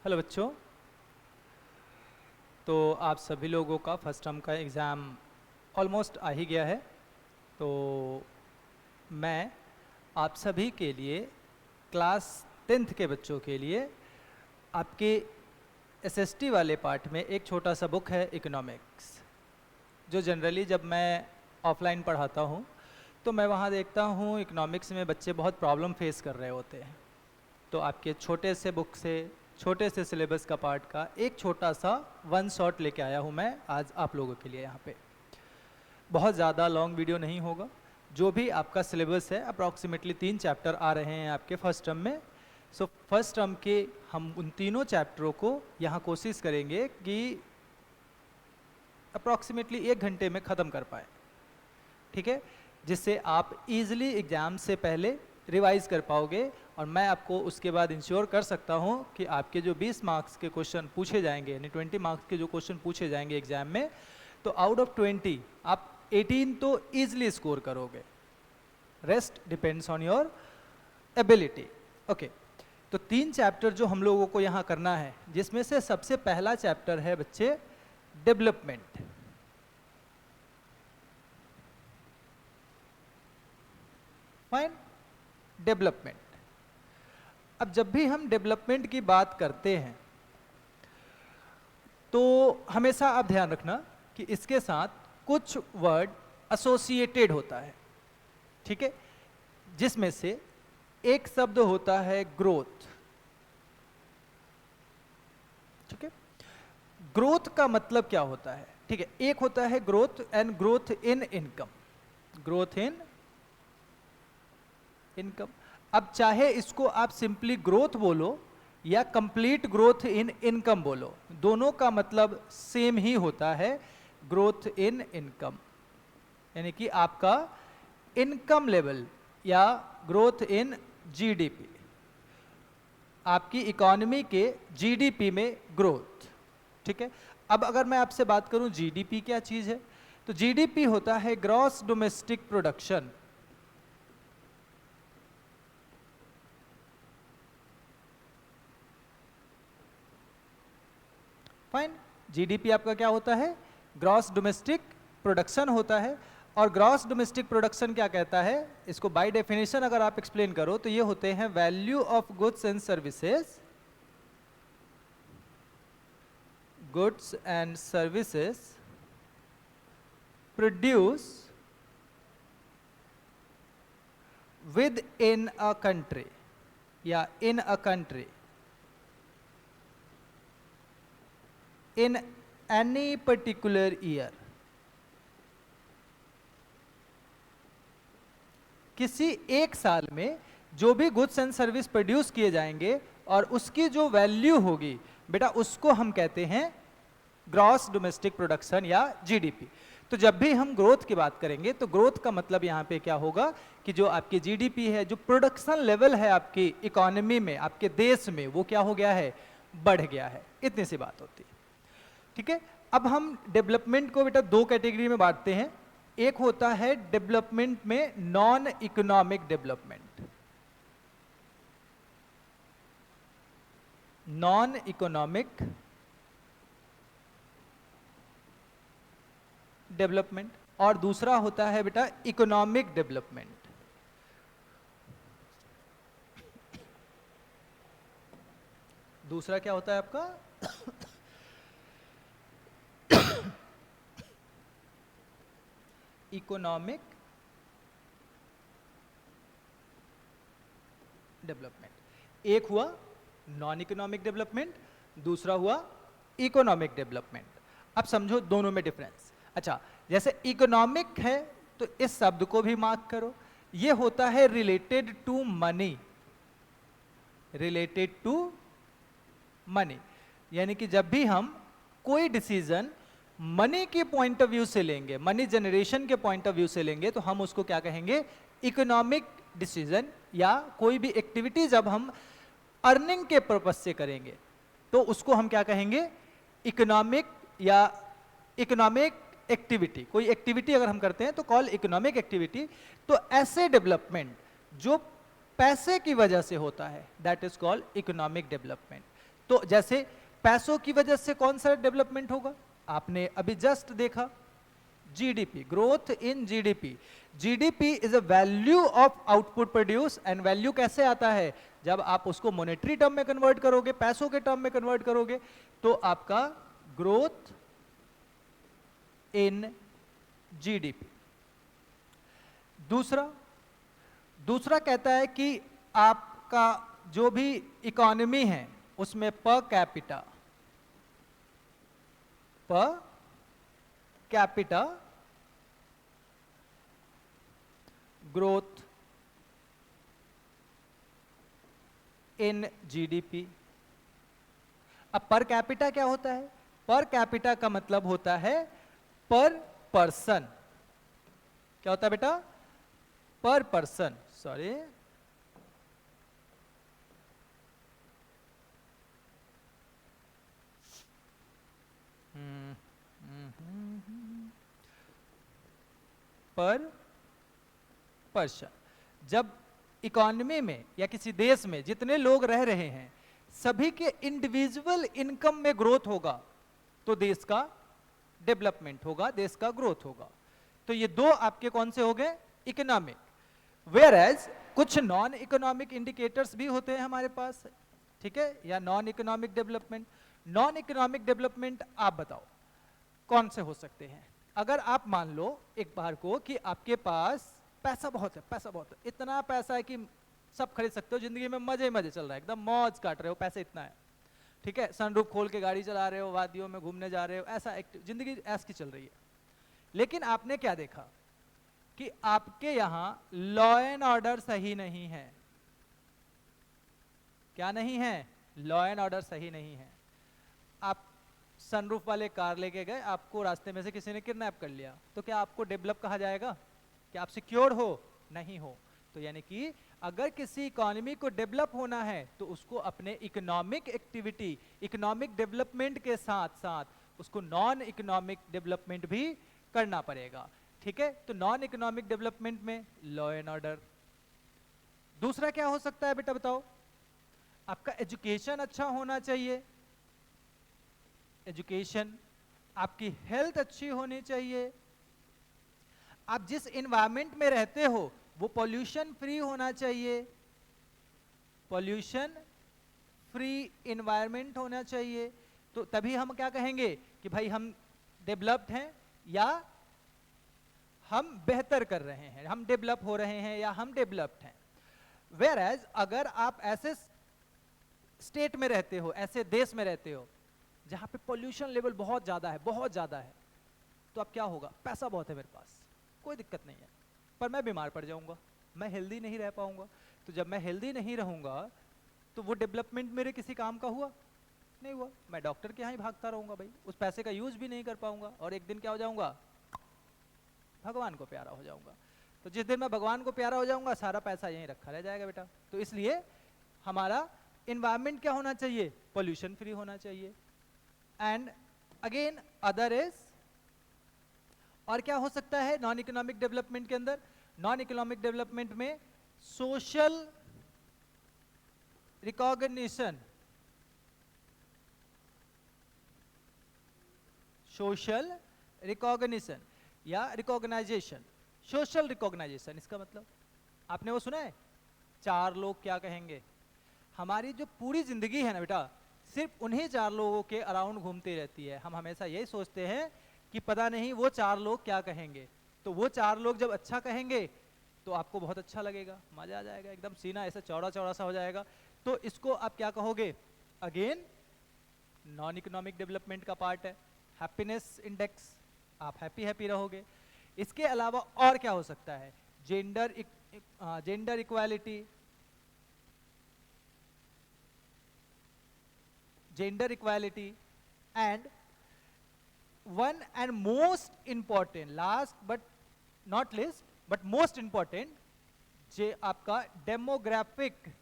Hello बच्चों। तो आप सभी लोगों का फर्स्ट टर्म का एग्ज़ाम ऑलमोस्ट आ ही गया है। तो मैं आप सभी के लिए क्लास 10th के बच्चों के लिए आपके एसएसटी वाले पार्ट में एक छोटा सा बुक है इकोनॉमिक्स, जो जनरली जब मैं ऑफलाइन पढ़ाता हूँ तो मैं वहाँ देखता हूँ इकोनॉमिक्स में बच्चे बहुत प्रॉब्लम फेस कर रहे होते हैं। तो आपके छोटे से बुक से, छोटे से सिलेबस का पार्ट का एक छोटा सा वन शॉट लेके आया हूँ मैं आज आप लोगों के लिए। यहाँ पे बहुत ज़्यादा लॉन्ग वीडियो नहीं होगा। जो भी आपका सिलेबस है अप्रॉक्सीमेटली 3 चैप्टर आ रहे हैं आपके फर्स्ट टर्म में। सो फर्स्ट टर्म के हम उन तीनों चैप्टरों को यहाँ कोशिश करेंगे कि अप्रॉक्सीमेटली 1 घंटे में ख़त्म कर पाए, ठीक है, जिससे आप इजीली एग्ज़ाम से पहले रिवाइज कर पाओगे। और मैं आपको उसके बाद इंश्योर कर सकता हूँ कि आपके जो 20 मार्क्स के क्वेश्चन पूछे जाएंगे, यानी 20 मार्क्स के जो क्वेश्चन पूछे जाएंगे एग्जाम में, तो आउट ऑफ 20 आप 18 तो ईजिली स्कोर करोगे। Rest depends on your ability. Okay, तो 3 चैप्टर जो हम लोगों को यहाँ करना है, जिसमें से सबसे पहला चैप्टर है बच्चे डेवलपमेंट। Fine, development. अब जब भी हम डेवलपमेंट की बात करते हैं तो हमेशा आप ध्यान रखना कि इसके साथ कुछ वर्ड एसोसिएटेड होता है, ठीक है, जिसमें से एक शब्द होता है ग्रोथ। ठीक है, ग्रोथ का मतलब क्या होता है? ठीक है, एक होता है growth and growth in income, growth in income. अब चाहे इसको आप सिंपली ग्रोथ बोलो या कंप्लीट ग्रोथ इन इनकम बोलो, दोनों का मतलब सेम ही होता है, ग्रोथ इन इनकम। यानी कि आपका इनकम लेवल या ग्रोथ इन जीडीपी, आपकी इकोनॉमी के जीडीपी में ग्रोथ। ठीक है, अब अगर मैं आपसे बात करूं जीडीपी क्या चीज है, तो जीडीपी होता है gross domestic production. Fine, GDP आपका क्या होता है? ग्रॉस डोमेस्टिक प्रोडक्शन होता है। और ग्रॉस डोमेस्टिक प्रोडक्शन क्या कहता है? इसको बाय डेफिनेशन अगर आप एक्सप्लेन करो तो ये होते हैं value of goods and services, goods and services produce within a country या in a country in any particular year। किसी एक साल में जो भी गुड्स एंड सर्विस प्रोड्यूस किए जाएंगे और उसकी जो वैल्यू होगी बेटा, उसको हम कहते हैं ग्रॉस डोमेस्टिक प्रोडक्शन या जीडीपी। तो जब भी हम ग्रोथ की बात करेंगे तो ग्रोथ का मतलब यहाँ पे क्या होगा कि जो आपकी जीडीपी है, जो प्रोडक्शन लेवल है आपकी इकोनॉमी में, आपके देश में, वो क्या हो गया है? बढ़ गया है। इतनी सी बात होती है। ठीक है, अब हम डेवलपमेंट को बेटा 2 कैटेगरी में बांटते हैं। एक होता है डेवलपमेंट में non economic development, non economic development, और दूसरा होता है बेटा इकोनॉमिक डेवलपमेंट। दूसरा क्या होता है आपका? Economic development. एक हुआ नॉन इकोनॉमिक डेवलपमेंट, दूसरा हुआ इकोनॉमिक डेवलपमेंट। अब समझो दोनों में डिफरेंस। अच्छा, जैसे इकोनॉमिक है तो इस शब्द को भी मार्क करो, ये होता है related to money, related to money. यानी कि जब भी हम कोई डिसीजन मनी के पॉइंट ऑफ व्यू से लेंगे, मनी जनरेशन के पॉइंट ऑफ व्यू से लेंगे, तो हम उसको क्या कहेंगे? Economic decision. या कोई भी एक्टिविटी जब हम अर्निंग के पर्पस से करेंगे तो उसको हम क्या कहेंगे? इकोनॉमिक या इकोनॉमिक एक्टिविटी। कोई एक्टिविटी अगर हम करते हैं तो कॉल इकोनॉमिक एक्टिविटी। तो ऐसे डेवलपमेंट जो पैसे की वजह से होता है, that is called economic development. तो जैसे पैसों की वजह से कौन सा डेवलपमेंट होगा, आपने अभी जस्ट देखा, GDP, growth in GDP. GDP is a value of output produce, and value कैसे आता है, जब आप उसको मॉनेटरी टर्म में कन्वर्ट करोगे, पैसों के टर्म में कन्वर्ट करोगे, तो आपका ग्रोथ इन जीडीपी। दूसरा कहता है कि आपका जो भी इकोनॉमी है उसमें per capita growth in GDP. अब पर कैपिटा क्या होता है, पर कैपिटा का मतलब होता है पर पर्सन। क्या होता है बेटा, पर पर्सन, सॉरी, पर पर्सन। जब इकोनॉमी में या किसी देश में जितने लोग रह रहे हैं सभी के इंडिविजुअल इनकम में ग्रोथ होगा तो देश का डेवलपमेंट होगा, देश का ग्रोथ होगा। तो ये दो आपके कौन से हो गए, इकोनॉमिक। वेयर एज कुछ नॉन इकोनॉमिक इंडिकेटर्स भी होते हैं हमारे पास, ठीक है, या non economic development. Non economic development आप बताओ कौन से हो सकते हैं। अगर आप मान लो एक बार को कि आपके पास पैसा बहुत है, पैसा बहुत है, इतना पैसा है कि सब खरीद सकते हो, जिंदगी में मजे मजे चल रहा है, एकदम मौज काट रहे हो, पैसे इतना है, ठीक है, सनरूफ खोल के गाड़ी चला रहे हो, वादियों में घूमने जा रहे हो, ऐसा जिंदगी ऐस की चल रही है। लेकिन आपने क्या देखा कि आपके यहां लॉ एंड ऑर्डर सही नहीं है। क्या नहीं है, लॉ एंड ऑर्डर सही नहीं है। आप सनरूफ वाले कार लेके गए, आपको रास्ते में से किसी ने किडनैप कर लिया, तो क्या आपको डेवलप कहा जाएगा, क्या आप सिक्योर हो, नहीं हो। तो यानी कि अगर किसी इकोनॉमी को डेवलप होना है तो उसको अपने इकोनॉमिक एक्टिविटी, इकोनॉमिक डेवलपमेंट के साथ साथ उसको नॉन इकोनॉमिक डेवलपमेंट भी करना पड़ेगा, ठीक है। तो नॉन इकोनॉमिक डेवलपमेंट में लॉ एंड ऑर्डर। दूसरा क्या हो सकता है बेटा बताओ, आपका एजुकेशन अच्छा होना चाहिए, एजुकेशन, आपकी हेल्थ अच्छी होनी चाहिए, आप जिस एनवायरमेंट में रहते हो वो पॉल्यूशन फ्री होना चाहिए, पॉल्यूशन फ्री एनवायरमेंट होना चाहिए। तो तभी हम क्या कहेंगे कि भाई हम डेवलप्ड हैं या हम बेहतर कर रहे हैं, हम डेवलप हो रहे हैं या हम डेवलप्ड हैं। वेयर एज अगर आप ऐसे स्टेट में रहते हो, ऐसे देश में रहते हो जहां पे पॉल्यूशन लेवल बहुत ज्यादा है, बहुत ज्यादा है, तो अब क्या होगा, पैसा बहुत है मेरे पास, कोई दिक्कत नहीं है, पर मैं बीमार पड़ जाऊंगा, मैं हेल्दी नहीं रह पाऊंगा। तो जब मैं हेल्दी नहीं रहूंगा तो वो डेवलपमेंट मेरे किसी काम का हुआ नहीं हुआ, मैं डॉक्टर के यहाँ ही भागता रहूंगा भाई, उस पैसे का यूज भी नहीं कर पाऊंगा, और एक दिन क्या हो जाऊंगा, भगवान को प्यारा हो जाऊंगा। तो जिस दिन मैं भगवान को प्यारा हो जाऊंगा सारा पैसा यहीं रखा रह जाएगा बेटा। तो इसलिए हमारा एनवायरमेंट क्या होना चाहिए, पॉल्यूशन फ्री होना चाहिए। एंड अगेन अदर इज, और क्या हो सकता है नॉन इकोनॉमिक डेवलपमेंट के अंदर, नॉन इकोनॉमिक डेवलपमेंट में सोशल रिकॉग्निशन, सोशल रिकॉग्निशन या रिकॉग्नाइजेशन। सोशल रिकॉग्नाइजेशन इसका मतलब आपने वो सुना है, चार लोग क्या कहेंगे। हमारी जो पूरी जिंदगी है ना बेटा सिर्फ उन्हीं चार लोगों के अराउंड घूमती रहती है। हम हमेशा यही सोचते हैं कि पता नहीं वो चार लोग क्या कहेंगे, तो वो चार लोग जब अच्छा कहेंगे तो आपको बहुत अच्छा लगेगा, मजा आ जाएगा, एकदम सीना ऐसा चौड़ा चौड़ा सा हो जाएगा। तो इसको आप क्या कहोगे, अगेन नॉन इकोनॉमिक डेवलपमेंट का पार्ट है। हैप्पीनेस इंडेक्स, आप हैप्पी हैप्पी रहोगे। इसके अलावा और क्या हो सकता है, gender equality, gender equality, and one and most important, last but not least but most important, जे आपका डेमोग्राफिक,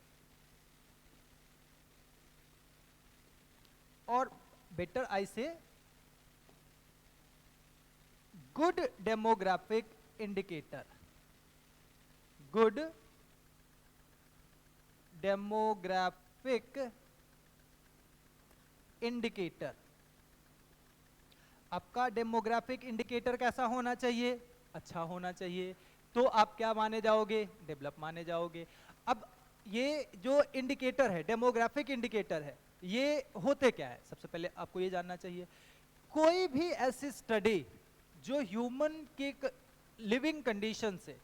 और better I say good demographic indicator, good demographic indicator. आपका डेमोग्राफिक इंडिकेटर कैसा होना चाहिए? अच्छा होना चाहिए। तो आप क्या माने जाओगे? डेवलप माने जाओगे। अब ये जो इंडिकेटर है, डेमोग्राफिक इंडिकेटर है, ये होते क्या है? सबसे पहले आपको ये जानना चाहिए, कोई भी ऐसी स्टडी जो ह्यूमन के लिविंग कंडीशन से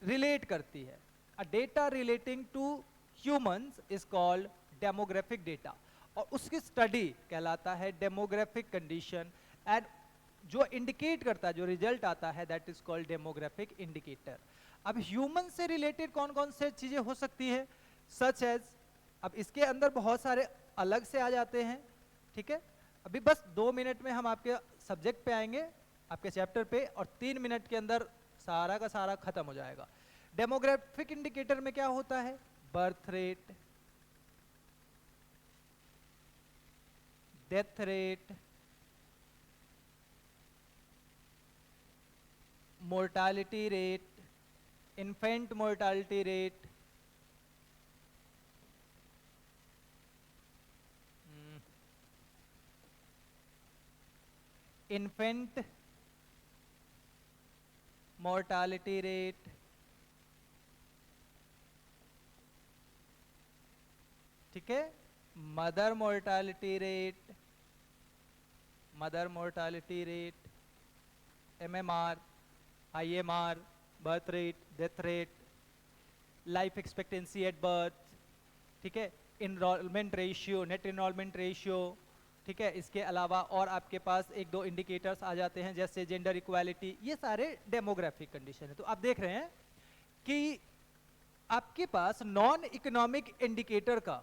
रिलेट करती है, a data relating to humans is called demographic data, और उसकी स्टडी कहलाता है डेमोग्राफिक कंडीशन, एंड जो इंडिकेट करता है, जो रिजल्ट आता है, that is called demographic indicator. अब ह्यूमन से रिलेटेड कौन कौन से चीजें हो सकती है? सच एज, अब इसके अंदर बहुत सारे अलग से आ जाते हैं, ठीक है। अभी बस 2 मिनट में हम आपके सब्जेक्ट पे आएंगे, आपके चैप्टर पे, और 3 मिनट के अंदर सारा का सारा खत्म हो जाएगा। डेमोग्राफिक इंडिकेटर में क्या होता है? Birth rate, death rate, mortality rate, infant mortality rate, infant mortality rate, ठीक है, mother mortality rate, mother mortality rate, MMR, IMR, birth rate, death rate, life expectancy at birth, ठीक है, enrolment ratio, net enrolment ratio, ठीक है। इसके अलावा और आपके पास एक दो इंडिकेटर्स आ जाते हैं जैसे जेंडर इक्वालिटी, ये सारे डेमोग्राफिक कंडीशन है। तो आप देख रहे हैं कि आपके पास नॉन इकोनॉमिक इंडिकेटर का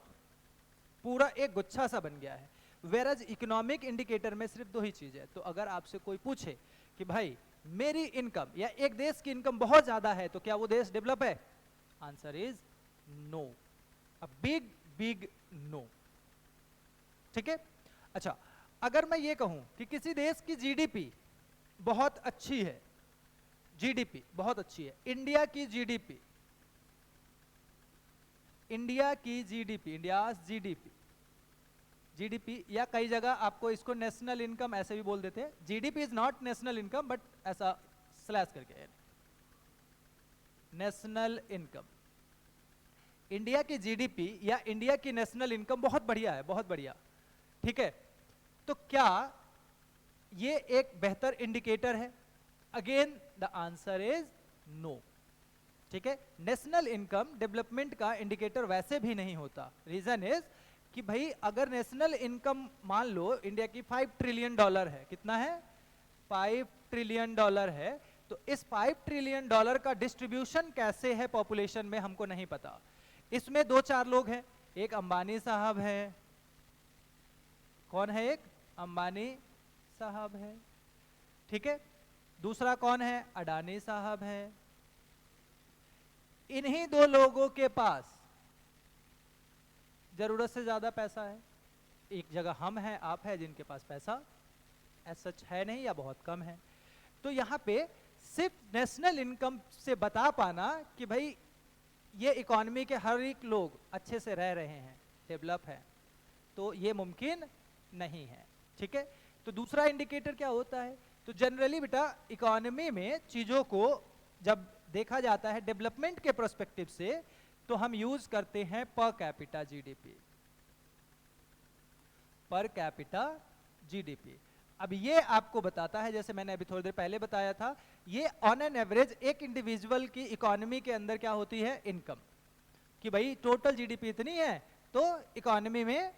पूरा एक गुच्छा सा बन गया है, वेरज इकोनॉमिक इंडिकेटर में सिर्फ 2 ही चीज है। तो अगर आपसे कोई पूछे कि भाई मेरी इनकम या एक देश की इनकम बहुत ज्यादा है, तो क्या वो देश डेवलप है? Answer is no, a big big no, ठीक है। अच्छा, अगर मैं ये कहूं कि किसी देश की जीडीपी बहुत अच्छी है, जीडीपी बहुत अच्छी है, इंडिया की जीडीपी, इंडिया की जीडीपी, इंडियाज जीडीपी, जीडीपी, या कई जगह आपको इसको नेशनल इनकम ऐसे भी बोल देते हैं। GDP is not national income, but ऐसा स्लैश करके है, नेशनल इनकम। इंडिया की जीडीपी या इंडिया की नेशनल इनकम बहुत बढ़िया है, बहुत बढ़िया, ठीक है। तो क्या ये एक बेहतर इंडिकेटर है? Again the answer is no, ठीक है। नेशनल इनकम डेवलपमेंट का इंडिकेटर वैसे भी नहीं होता। रीजन इज कि भाई अगर नेशनल इनकम मान लो इंडिया की $5 ट्रिलियन है, कितना है? $5 ट्रिलियन है। तो इस $5 ट्रिलियन का डिस्ट्रीब्यूशन कैसे है पॉपुलेशन में, हमको नहीं पता। इसमें 2-4 लोग हैं, एक अंबानी साहब है, कौन है? एक अंबानी साहब है, ठीक है। दूसरा कौन है? अडानी साहब है। इन्हीं 2 लोगों के पास जरूरत से ज्यादा पैसा है। एक जगह हम हैं, आप हैं, जिनके पास पैसा एज सच है नहीं या बहुत कम है। तो यहाँ पे सिर्फ नेशनल इनकम से बता पाना कि भाई ये इकोनॉमी के हर एक लोग अच्छे से रह रहे हैं, डेवलप है, तो ये मुमकिन नहीं है, ठीक है। तो दूसरा इंडिकेटर क्या होता है? तो जनरली बेटा इकोनॉमी में चीजों को जब देखा जाता है डेवलपमेंट के पर्सपेक्टिव से, तो हम यूज करते हैं per capita GDP, per capita GDP. अब ये आपको बताता है, जैसे मैंने अभी थोड़ी देर पहले बताया था, ये ऑन एन एवरेज एक इंडिविजुअल की इकोनॉमी के अंदर क्या होती है? इनकम, कि भाई टोटल जीडीपी इतनी है, तो इकोनॉमी में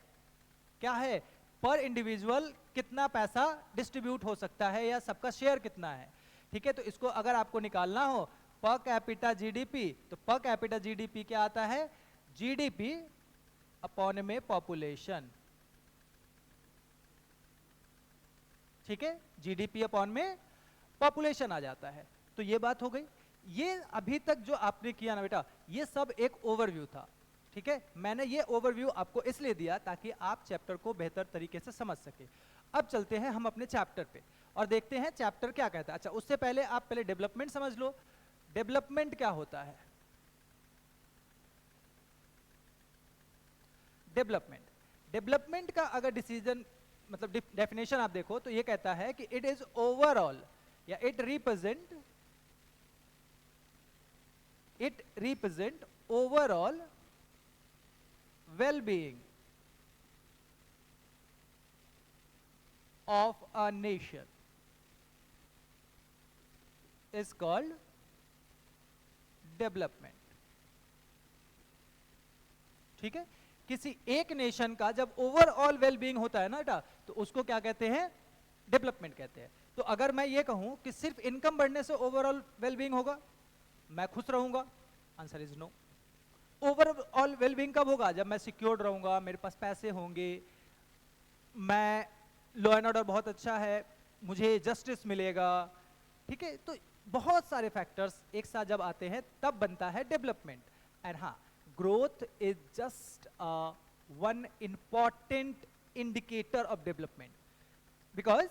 क्या है? पर इंडिविजुअल कितना पैसा डिस्ट्रीब्यूट हो सकता है या सबका शेयर कितना है, ठीक है। तो इसको अगर आपको निकालना हो पर कैपिटा जीडीपी, तो पर कैपिटा जीडीपी क्या आता है? जीडीपी अपॉन में पॉपुलेशन, ठीक है, जीडीपी अपॉन में पॉपुलेशन आ जाता है। तो ये बात हो गई। ये अभी तक जो आपने किया ना बेटा, ये सब एक ओवरव्यू था, ठीक है। मैंने ये ओवरव्यू आपको इसलिए दिया ताकि आप चैप्टर को बेहतर तरीके से समझ सके। अब चलते हैं हम अपने चैप्टर पे और देखते हैं चैप्टर क्या कहता है। अच्छा, उससे पहले आप पहले डेवलपमेंट समझ लो। डेवलपमेंट क्या होता है? डेवलपमेंट डेवलपमेंट का अगर डिसीजन मतलब डेफिनेशन आप देखो तो ये कहता है कि इट इज ओवरऑल या it represent overall well-being of a nation is called development. ठीक है, किसी एक नेशन का जब ओवरऑल वेल-बीइंग होता है ना बेटा, तो उसको क्या कहते हैं? डेवलपमेंट कहते हैं. तो अगर मैं ये कहूं कि सिर्फ इनकम बढ़ने से ओवरऑल वेल-बीइंग होगा, मैं खुश रहूंगा, answer is no. Overall wellbeing कब होगा? जब मैं सिक्योर्ड रहूंगा, मेरे पास पैसे होंगे, मैं लॉ एंड ऑर्डर बहुत अच्छा है, मुझे जस्टिस मिलेगा. ठीक है, तो बहुत सारे फैक्टर्स एक साथ जब आते हैं तब बनता है डेवलपमेंट. एंड हाँ, growth is just one important indicator of development. Because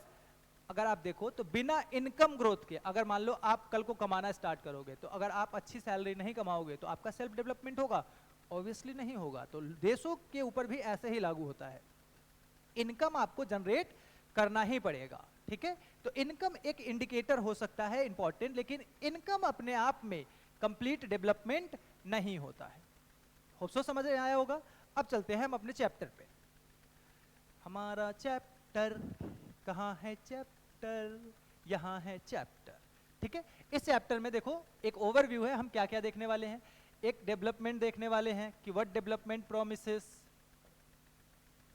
अगर आप देखो तो बिना इनकम ग्रोथ के, अगर मान लो आप कल को कमाना स्टार्ट करोगे, तो अगर आप अच्छी सैलरी नहीं कमाओगे तो आपका सेल्फ डेवलपमेंट होगा? ऑब्वियसली नहीं होगा. तो देशों के ऊपर भी ऐसे ही लागू होता है, इनकम आपको जनरेट करना ही पड़ेगा. ठीक है, तो इनकम एक इंडिकेटर हो सकता है इंपॉर्टेंट, लेकिन इनकम अपने आप में कंप्लीट डेवलपमेंट नहीं होता है. होप सो समझ में आया होगा. अब चलते हैं हम अपने चैप्टर पे. हमारा चैप्टर कहाँ है? चैप्टर यहाँ है चैप्टर. ठीक है, इस चैप्टर में देखो एक ओवरव्यू है, हम क्या क्या देखने वाले हैं. एक डेवलपमेंट देखने वाले हैं कि व्हाट डेवलपमेंट प्रोमिसेस.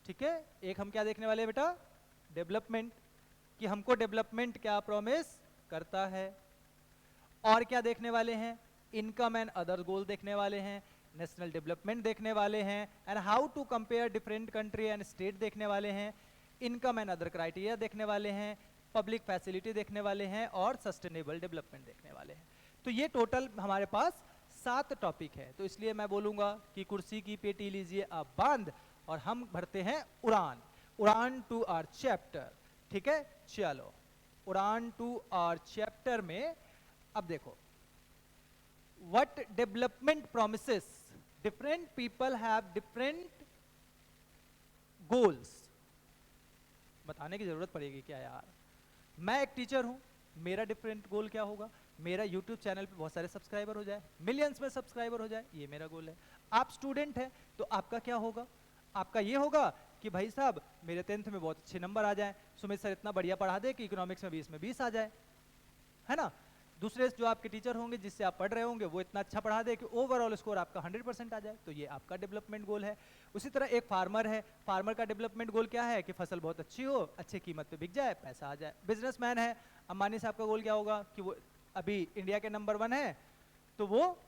ठीक है, एक हम क्या देखने वाले हैं बेटा? डेवलपमेंट, कि हमको डेवलपमेंट क्या प्रॉमिस करता है. और क्या देखने वाले हैं? इनकम एंड अदर गोल देखने वाले हैं, नेशनल डेवलपमेंट देखने वाले हैं, and how to compare different country and state देखने वाले हैं, इनकम एंड अदर क्राइटेरिया देखने वाले हैं, पब्लिक फैसिलिटी देखने वाले हैं, और सस्टेनेबल डेवलपमेंट देखने वाले हैं. तो ये टोटल हमारे पास 7 टॉपिक है. तो इसलिए मैं बोलूंगा कि कुर्सी की पेटी लीजिए आप बांध और हम भरते हैं उड़ान. उड़ान टू आवर चैप्टर. ठीक है, चलो उड़ान टू आवर चैप्टर में. अब देखो, what development promises. Different people have different goals. बताने की जरूरत पड़ेगी क्या यार? मैं एक टीचर हूं, मेरा डिफरेंट गोल क्या होगा? मेरा यूट्यूब चैनल पे बहुत सारे सब्सक्राइबर हो जाए, मिलियंस में सब्सक्राइबर हो जाए, ये मेरा गोल है. आप स्टूडेंट हैं तो आपका क्या होगा? आपका ये होगा कि भाई साहब मेरे 10th में बहुत अच्छे नंबर आ जाए, सुमित सर इतना बढ़िया पढ़ा दे कि इकोनॉमिक्स में 20 में 20 आ जाए, है ना. दूसरे जो आपके टीचर होंगे जिससे आप पढ़ रहे होंगे वो इतना अच्छा पढ़ा दे कि ओवरऑल स्कोर आपका 100% आ जाए. तो ये आपका डेवलपमेंट गोल है. उसी तरह एक फार्मर है, फार्मर का डेवलपमेंट गोल क्या है? कि फसल बहुत अच्छी हो, अच्छी कीमत पे बिक जाए, पैसा आ जाए. बिजनेसमैन है, अंबानी साहब का गोल क्या होगा? कि वो अभी इंडिया के नंबर 1 है तो वो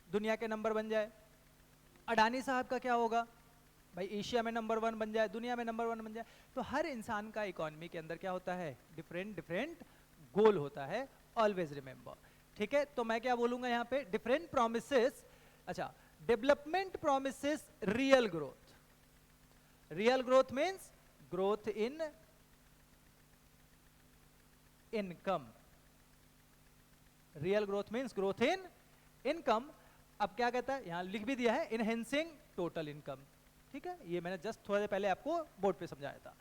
दुनिया के नंबर बन जाए. अडानी साहब का क्या होगा? भाई एशिया में नंबर 1 बन जाए, दुनिया में नंबर 1 बन जाए. तो हर इंसान का इकोनॉमी के अंदर क्या होता है? डिफरेंट डिफरेंट गोल होता है. Always remember. ठीक है, तो मैं क्या बोलूंगा यहाँ पे? Different promises. अच्छा, development promises real growth. Real growth means growth in income. Real growth means growth in income. अब क्या कहता है? यहां लिख भी दिया है, इनहेंसिंग टोटल इनकम. ठीक है, ये मैंने जस्ट थोड़ा देर पहले आपको बोर्ड पे समझाया था.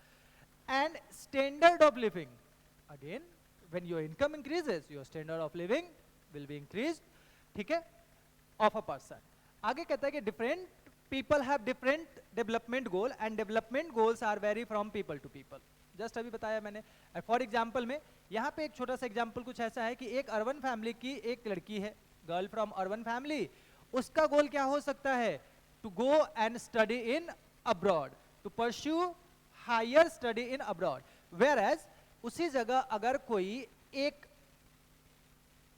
And standard of living. Again, when your income increases, your standard of living will be increased. ठीक है, of a person. आगे कहता है कि different people have different development goal and development goals are vary from people to people. Just अभी बताया मैंने. For example में यहाँ पे एक छोटा सा एग्जाम्पल कुछ ऐसा है कि एक अर्बन फैमिली की एक लड़की है, गर्ल फ्रॉम अर्बन फैमिली. उसका गोल क्या हो सकता है? To go and study in abroad, to pursue higher study in abroad. Whereas उसी जगह अगर कोई एक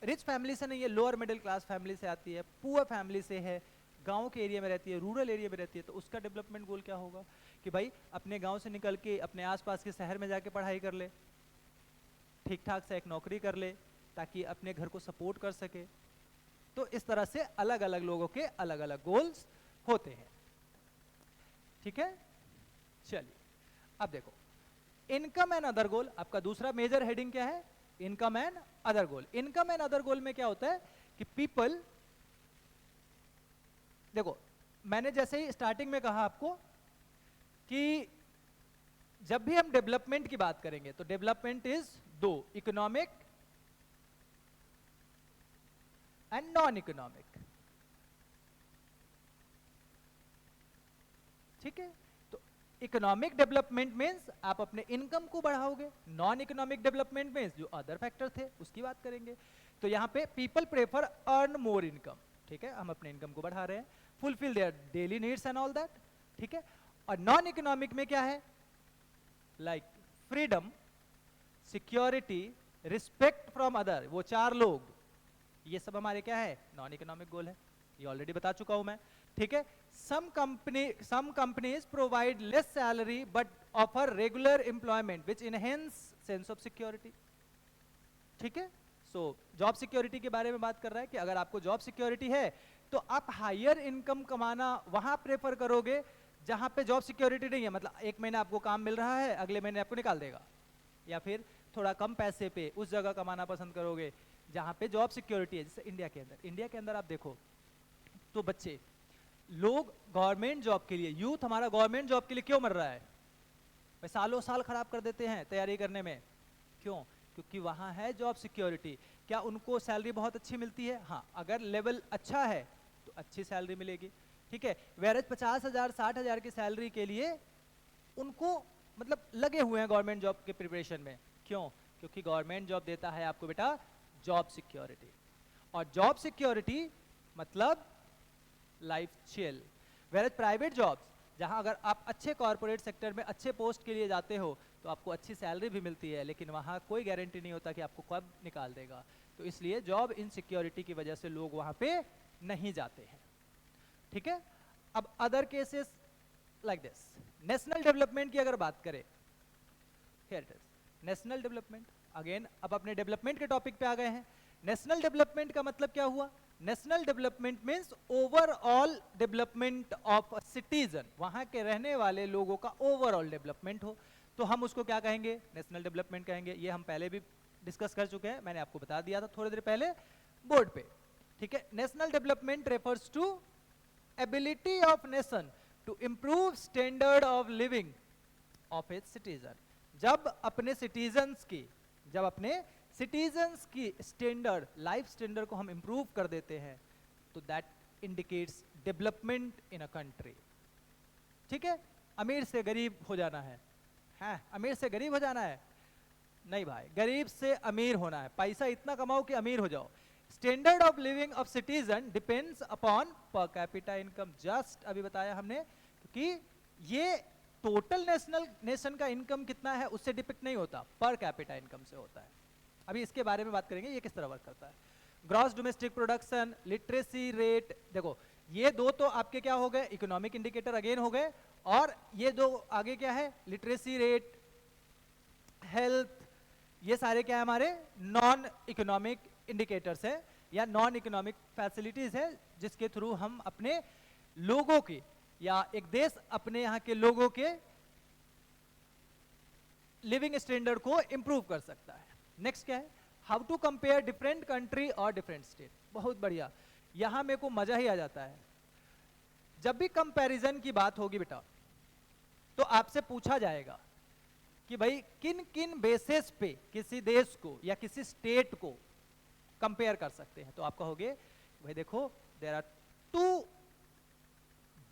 रिच फैमिली से नहीं है, लोअर मिडिल क्लास फैमिली से आती है, पुअर फैमिली से है, गांव के एरिया में रहती है, रूरल एरिया में रहती है, तो उसका डेवलपमेंट गोल क्या होगा? कि भाई अपने गांव से निकल के अपने आसपास के शहर में जाके पढ़ाई कर ले, ठीक ठाक से एक नौकरी कर ले, ताकि अपने घर को सपोर्ट कर सके. तो इस तरह से अलग अलग लोगों के अलग अलग गोल्स होते हैं. ठीक है, चलिए अब देखो, इनकम एंड अदर गोल. आपका दूसरा मेजर हेडिंग क्या है? Income and other goal. Income and other goal में क्या होता है कि पीपल, देखो मैंने जैसे ही स्टार्टिंग में कहा आपको कि जब भी हम डेवलपमेंट की बात करेंगे तो डेवलपमेंट इज दो, इकोनॉमिक एंड नॉन इकोनॉमिक। ठीक है, तो इकोनॉमिक डेवलपमेंट मीन्स आप अपने इनकम को बढ़ाओगे, नॉन इकोनॉमिक डेवलपमेंट मीन्स जो अदर फैक्टर थे उसकी बात करेंगे। तो यहाँ पे people prefer earn more income, ठीक है, हम अपने इनकम को बढ़ा रहे हैं, fulfil their daily needs and all that, ठीक है। और नॉन इकोनॉमिक में क्या है, like freedom, security, respect from other, वो चार लोग, ये सब हमारे क्या है, नॉन इकोनॉमिक गोल है, ये ऑलरेडी बता चुका हूं मैं, ठीक है। Some companies provide less salary but offer regular employment which enhance sense of security, ठीक है। सो जॉब सिक्योरिटी के बारे में बात कर रहा है कि अगर आपको जॉब सिक्योरिटी है तो आप हायर इनकम कमाना वहां प्रेफर करोगे जहां पे जॉब सिक्योरिटी नहीं है, मतलब एक महीने आपको काम मिल रहा है, अगले महीने आपको निकाल देगा, या फिर थोड़ा कम पैसे पे उस जगह कमाना पसंद करोगे जहां पे जॉब सिक्योरिटी है। जैसे इंडिया के अंदर आप देखो तो बच्चे लोग गवर्नमेंट जॉब के लिए, यूथ हमारा गवर्नमेंट जॉब के लिए क्यों मर रहा है, भाई सालों साल खराब कर देते हैं तैयारी करने में, क्यों, क्योंकि वहां है जॉब सिक्योरिटी। क्या उनको सैलरी बहुत अच्छी मिलती है, हाँ, अगर लेवल अच्छा है तो अच्छी सैलरी मिलेगी, ठीक है। वेरेज 50,000 60,000 की सैलरी के लिए उनको मतलब लगे हुए हैं गवर्नमेंट जॉब के प्रिपरेशन में, क्यों, क्योंकि गवर्नमेंट जॉब देता है आपको बेटा जॉब सिक्योरिटी, और जॉब सिक्योरिटी मतलब लाइफ चिल। वेरेज प्राइवेट जॉब्स, जहां अगर आप अच्छे कॉर्पोरेट सेक्टर में अच्छे पोस्ट के लिए जाते हो तो आपको अच्छी सैलरी भी मिलती है, लेकिन वहां कोई गारंटी नहीं होता कि आपको कब निकाल देगा, तो इसलिए जॉब इनसिक्योरिटी की वजह से लोग वहां पे नहीं जाते हैं, ठीक है। अब other cases like this, national development की अगर बात करें, here it is national development again, अब अपने डेवलपमेंट के टॉपिक पे आ गए हैं। नेशनल डेवलपमेंट का मतलब क्या हुआ, national development means overall development of a citizen, वहां के रहने वाले लोगों का ओवरऑल डेवलपमेंट हो, तो हम उसको क्या कहेंगे, नेशनल डेवलपमेंट कहेंगे। ये हम पहले भी डिस्कस कर चुके हैं, मैंने आपको बता दिया था थोड़ी देर पहले बोर्ड पे, ठीक है। National development refers to ability of nation to improve standard of living of its citizen. जब अपने सिटीजन्स की स्टैंडर्ड, लाइफ स्टैंडर्ड को हम इंप्रूव कर देते हैं तो that indicates development in a country, ठीक है। अमीर से गरीब हो जाना है, हाँ, अमीर से गरीब हो जाना है, नहीं भाई, गरीब से अमीर होना है, पैसा इतना कमाओ कि अमीर हो जाओ। Standard of living of citizen depends upon पर कैपिटा इनकम, जस्ट अभी बताया हमने, क्योंकि ये टोटल नेशन का इनकम कितना है उससे डिपेंड नहीं होता, पर कैपिटा इनकम से होता है। अभी इसके बारे में बात करेंगे ये किस तरह वर्क करता है। Gross domestic production, literacy rate, देखो ये दो तो आपके क्या हो गए, इकोनॉमिक इंडिकेटर अगेन हो गए, और ये दो आगे क्या है, लिटरेसी रेट, हेल्थ, ये सारे क्या है हमारे नॉन इकोनॉमिक इंडिकेटर्स है या नॉन इकोनॉमिक फैसिलिटीज है, जिसके थ्रू हम अपने लोगों की या एक देश अपने यहाँ के लोगों के लिविंग स्टैंडर्ड को इंप्रूव कर सकता है। नेक्स्ट क्या है, how to compare different country और डिफरेंट स्टेट, बहुत बढ़िया, यहां मेरे को मजा ही आ जाता है। जब भी कंपैरिजन की बात होगी बेटा तो आपसे पूछा जाएगा कि भाई किन किन बेसिस पे किसी देश को या किसी स्टेट को कंपेयर कर सकते हैं, तो आप कहोगे भाई देखो there are two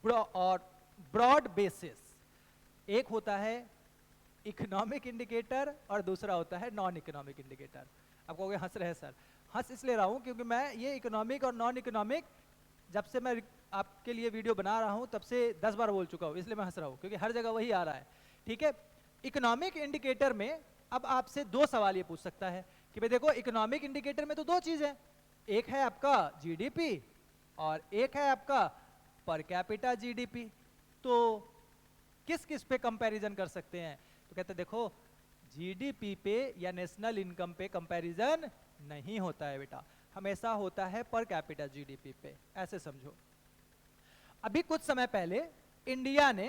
broad basis, एक होता है इकोनॉमिक इंडिकेटर और दूसरा होता है नॉन इकोनॉमिक इंडिकेटर। आप कहोगे हंस रहे हैं सर, हंस इसलिए रहा हूं क्योंकि मैं ये इकोनॉमिक और नॉन इकोनॉमिक जब से मैं आपके लिए वीडियो बना रहा हूं तब से 10 बार बोल चुका हूं, इसलिए मैं हंस रहा हूं क्योंकि हर जगह वही आ रहा है, ठीक है। इकोनॉमिक इंडिकेटर में अब आपसे दो सवाल ये पूछ सकता है कि भाई देखो इकोनॉमिक इंडिकेटर में तो दो चीज है, एक है आपका जीडीपी और एक है आपका पर कैपिटा जीडीपी, तो किस किस पे कंपैरिजन कर सकते हैं, तो कहते हैं देखो जीडीपी पे या नेशनल इनकम पे कंपैरिजन नहीं होता है बेटा, हमेशा होता है पर कैपिटा जीडीपी पे, ऐसे समझो। अभी कुछ समय पहले इंडिया ने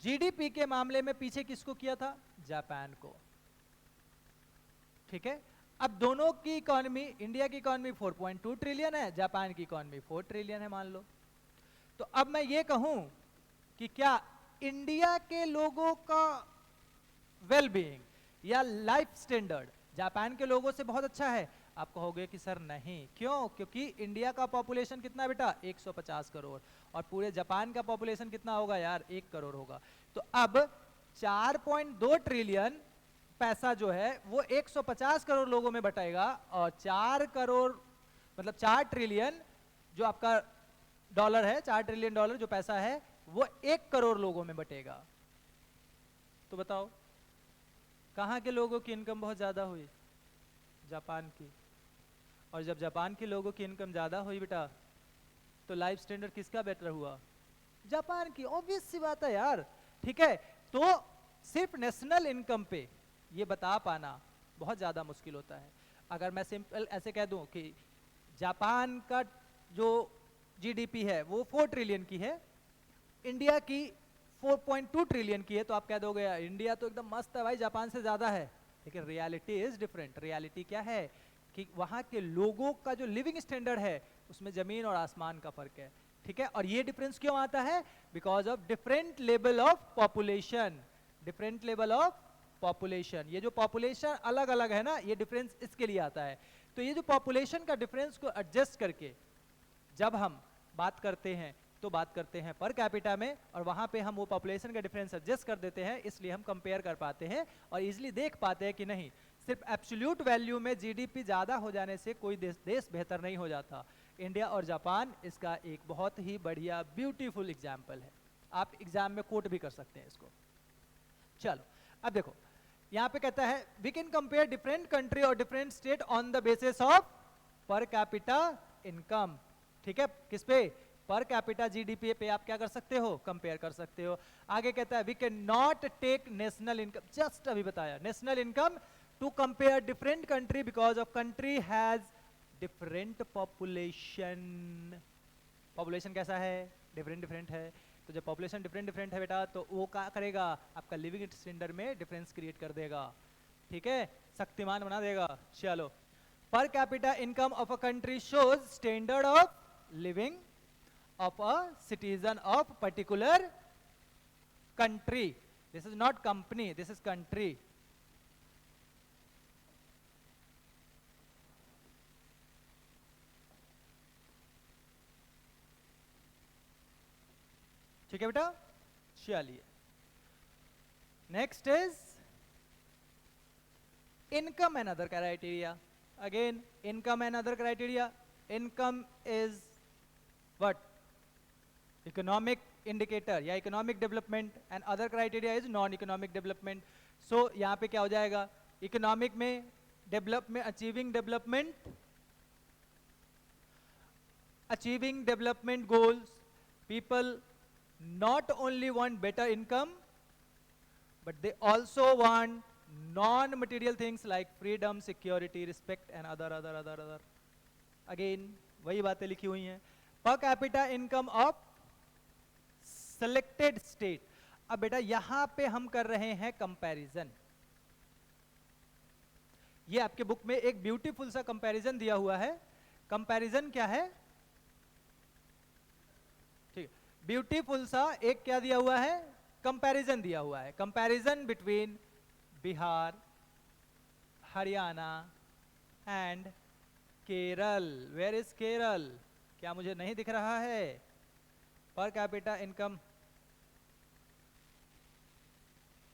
जीडीपी के मामले में पीछे किसको किया था, जापान को, ठीक है। अब दोनों की इकोनॉमी, इंडिया की इकोनॉमी 4.2 ट्रिलियन है, जापान की इकोनॉमी 4 ट्रिलियन है मान लो, तो अब मैं ये कहूं कि क्या इंडिया के लोगों का वेलबीइंग या लाइफ स्टैंडर्ड जापान के लोगों से बहुत अच्छा है? आप कहोगे कि सर नहीं। क्यों? क्योंकि इंडिया का पॉपुलेशन कितना है बेटा? 150 करोड़, और पूरे जापान का पॉपुलेशन कितना होगा यार? 1 करोड़ होगा। तो अब 4.2 ट्रिलियन पैसा जो है वो 150 करोड़ लोगों में बटेगा, और 4 करोड़ मतलब 4 ट्रिलियन जो आपका डॉलर है, 4 ट्रिलियन डॉलर जो पैसा है वो 1 करोड़ लोगों में बटेगा। तो बताओ कहाँ के लोगों की इनकम बहुत ज्यादा हुई? जापान की। और जब जापान के लोगों की इनकम ज्यादा हुई बेटा, तो लाइफ स्टैंडर्ड किसका बेटर हुआ? जापान की। ऑब्वियस सी बात है यार। ठीक है, तो सिर्फ नेशनल इनकम पे ये बता पाना बहुत ज्यादा मुश्किल होता है। अगर मैं सिंपल ऐसे कह दूं कि जापान का जो जीडीपी है वो 4 ट्रिलियन की है, इंडिया की 4.2 ट्रिलियन की है, तो आप कह दोगे यार इंडिया तो एकदम मस्त है भाई, जापान से ज्यादा है। लेकिन रियलिटी इज डिफरेंट। रियलिटी क्या है कि वहां के लोगों का जो लिविंग स्टैंडर्ड है उसमें जमीन और आसमान का फर्क है। ठीक है, और ये डिफरेंस क्यों आता है? Because of different level of population. Different level of population, ये जो पॉपुलेशन अलग अलग है ना, ये डिफरेंस इसके लिए आता है। तो ये जो पॉपुलेशन का डिफरेंस को एडजस्ट करके जब हम बात करते हैं तो बात करते हैं पर कैपिटा में, और वहां पे हम वो पॉपुलेशन का डिफरेंस एडजस्ट कर देते हैं, इसलिए हम कंपेयर कर पाते हैं और इजीली देख पाते हैं कि नहीं, सिर्फ एब्सोल्यूट वैल्यू में जीडीपी ज्यादा हो जाने से कोई देश बेहतर नहीं हो जाता। इंडिया और जापान इसका एक बहुत ही बढ़िया ब्यूटीफुल एग्जाम्पल है। आप एग्जाम में कोट भी कर सकते हैं इसको। चलो अब देखो, यहाँ पे कहता है we can compare different country और different state on the basis of per capita income. ठीक है, किस पे? पर कैपिटा जीडीपी पे आप क्या कर सकते हो? कंपेयर कर सकते हो। आगे कहता है we can not take national income, just अभी बताया, national income to compare different country because of country has different population. Population कैसा है? डिफरेंट डिफरेंट है। तो जब पॉपुलेशन डिफरेंट डिफरेंट है बेटा, तो वो क्या करेगा? आपका लिविंग स्टैंडर्ड में डिफरेंस क्रिएट कर देगा। ठीक है, शक्तिमान बना देगा। चलो, पर capita income of a country shows standard of living of a citizen of particular country. This is not company, this is country. ठीक है बेटा, चलिए next is income and other criteria. Again income and other criteria. Income is what? Economic indicator या economic development, and other criteria is non economic development. So यहां पे क्या हो जाएगा? इकोनॉमिक में development, achieving development goals, people not only want better income but they also want non material things like freedom, security, respect and other. again वही बातें लिखी हुई हैं। per capita income of selected state। अब बेटा यहां पे हम कर रहे हैं कंपैरिजन। ये आपके बुक में एक ब्यूटीफुल सा कंपैरिजन दिया हुआ है। कंपैरिजन क्या है? ब्यूटीफुल सा एक क्या दिया हुआ है? कंपैरिजन दिया हुआ है। Comparison between Bihar, Haryana and Kerala. Where is Kerala? क्या मुझे नहीं दिख रहा है? पर कैपिटा इनकम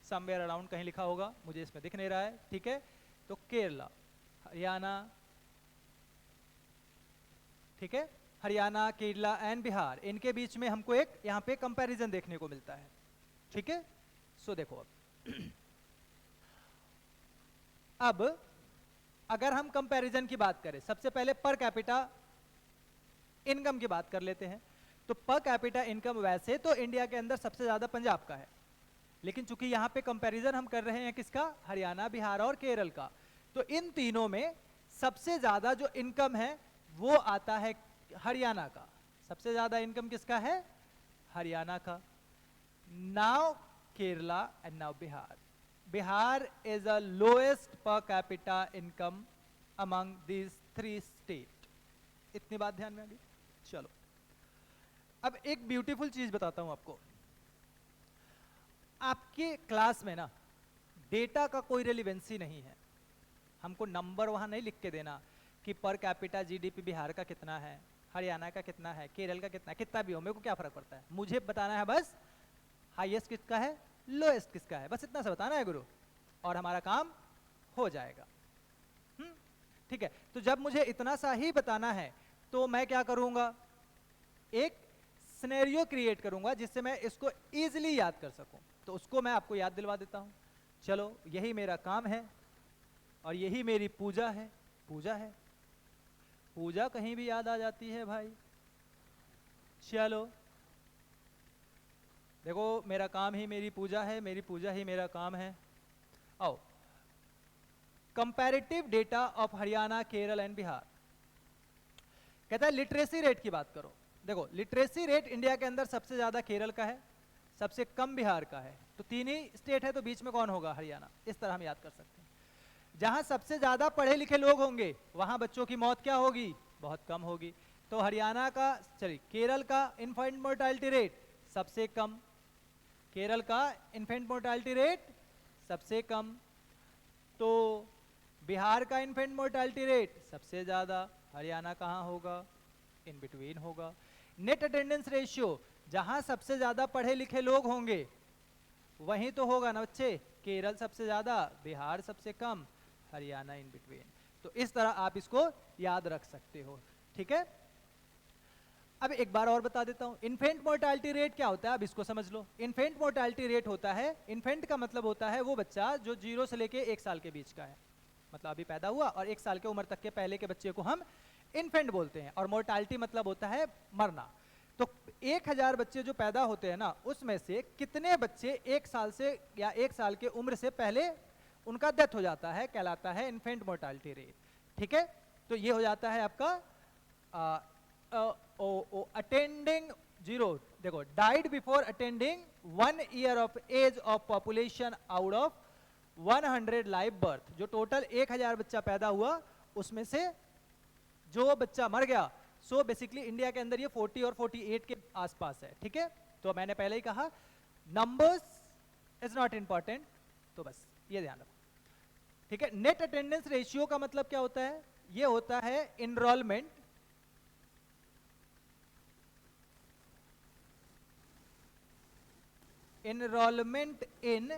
समवेयर अराउंड कहीं लिखा होगा, मुझे इसमें दिख नहीं रहा है। ठीक है, तो केरला, हरियाणा, ठीक है, हरियाणा, केरला एंड बिहार, इनके बीच में हमको एक यहाँ पे कंपैरिजन देखने को मिलता है। ठीक है, सो देखो अब अगर हम कंपैरिजन की बात करें, सबसे पहले पर कैपिटा इनकम की बात कर लेते हैं। तो पर कैपिटा इनकम वैसे तो इंडिया के अंदर सबसे ज्यादा पंजाब का है, लेकिन चूंकि यहाँ पे कंपैरिजन हम कर रहे हैं किसका? हरियाणा, बिहार और केरल का। तो इन तीनों में सबसे ज्यादा जो इनकम है वो आता है हरियाणा का। सबसे ज्यादा इनकम किसका है? हरियाणा का। Now Kerala and now Bihar. Bihar is a lowest पर capita income among these 3 state. इतनी बात ध्यान में आ गई? चलो अब एक ब्यूटीफुल चीज बताता हूं आपको। आपके क्लास में ना डेटा का कोई रेलिवेंसी नहीं है। हमको नंबर वहां नहीं लिख के देना कि पर कैपिटा जीडीपी बिहार का कितना है, हरियाणा का कितना है, केरल का कितना है, कितना भी हो मेरे को क्या फर्क पड़ता है। मुझे बताना है बस हाईएस्ट किसका है, लोएस्ट किसका है, बस इतना सा बताना है गुरु, और हमारा काम हो जाएगा। ठीक है, तो जब मुझे इतना सा ही बताना है तो मैं क्या करूंगा, एक सिनेरियो क्रिएट करूंगा जिससे मैं इसको इजीली याद कर सकूं। तो उसको मैं आपको याद दिलवा देता हूं। चलो, यही मेरा काम है और यही मेरी पूजा है। पूजा कहीं भी याद आ जाती है भाई। चलो देखो, मेरा काम ही मेरी पूजा है, मेरी पूजा ही मेरा काम है। आओ, comparative data of Haryana, Kerala and Bihar. कहता है लिटरेसी रेट की बात करो। देखो, लिटरेसी रेट इंडिया के अंदर सबसे ज्यादा केरल का है, सबसे कम बिहार का है। तो तीन ही स्टेट है, तो बीच में कौन होगा, हरियाणा। इस तरह हम याद कर सकते हैं। जहां सबसे ज्यादा पढ़े लिखे लोग होंगे वहां बच्चों की मौत क्या होगी, बहुत कम होगी। तो हरियाणा का, चलिए केरल का इन्फेंट मोर्टालिटी रेट सबसे कम, केरल का इन्फेंट मोर्टालिटी रेट सबसे कम, तो बिहार का इन्फेंट मोर्टालिटी रेट सबसे ज्यादा, हरियाणा कहाँ होगा, इन बिटवीन होगा। नेट अटेंडेंस रेशियो, जहां सबसे ज्यादा पढ़े लिखे लोग होंगे वहीं तो होगा ना बच्चे, केरल सबसे ज्यादा, बिहार सबसे कम, हरियाणा इन बिटवीन। तो इस तरह आप इसको याद रख सकते हो। ठीक है, अब एक बार और बता देता हूं, इन्फेंट मोर्टालिटी रेट क्या होता है, अब इसको समझ लो। इन्फेंट मोर्टालिटी रेट होता है, इन्फेंट का मतलब होता है वो बच्चा जो 0 से लेके 1 साल के बीच का है, मतलब अभी पैदा हुआ और 1 साल के उम्र तक के पहले के बच्चे को हम इन्फेंट बोलते हैं। और मोर्टालिटी मतलब होता है मरना। तो 1000 बच्चे जो पैदा होते हैं ना, उसमें से कितने बच्चे 1 साल से या 1 साल के उम्र से पहले उनका डेथ हो जाता है, कहलाता है इन्फेंट मोर्टालिटी रेट। ठीक है, तो ये हो जाता है आपका अटेंडिंग 0, देखो, died before attending 1 year of age of population out of 100 live birth. जो टोटल 1000 बच्चा पैदा हुआ उसमें से जो बच्चा मर गया, सो बेसिकली इंडिया के अंदर ये 40 और 48 के आसपास है। ठीक है, तो मैंने पहले ही कहा नंबर्स इज नॉट इंपॉर्टेंट, तो बस ये ध्यान रखो। ठीक है, नेट अटेंडेंस रेशियो का मतलब क्या होता है, ये होता है enrolment in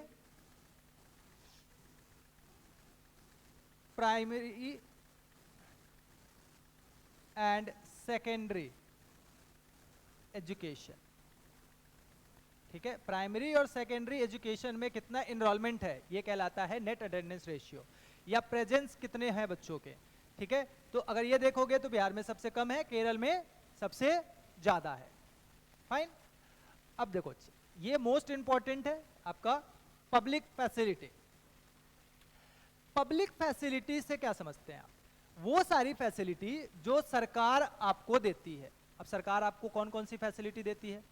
primary and secondary education. ठीक है, प्राइमरी और सेकेंडरी एजुकेशन में कितना इनरोलमेंट है ये कहलाता है नेट अटेंडेंस रेशियो, या प्रेजेंस कितने हैं बच्चों के। ठीक है, तो अगर ये देखोगे तो बिहार में सबसे कम है, केरल में सबसे ज्यादा है। फाइन, अब देखो ये मोस्ट इंपॉर्टेंट है आपका पब्लिक फैसिलिटी। पब्लिक फैसिलिटी से क्या समझते हैं आप, वो सारी फैसिलिटी जो सरकार आपको देती है। अब सरकार आपको कौन कौन सी फैसिलिटी देती है,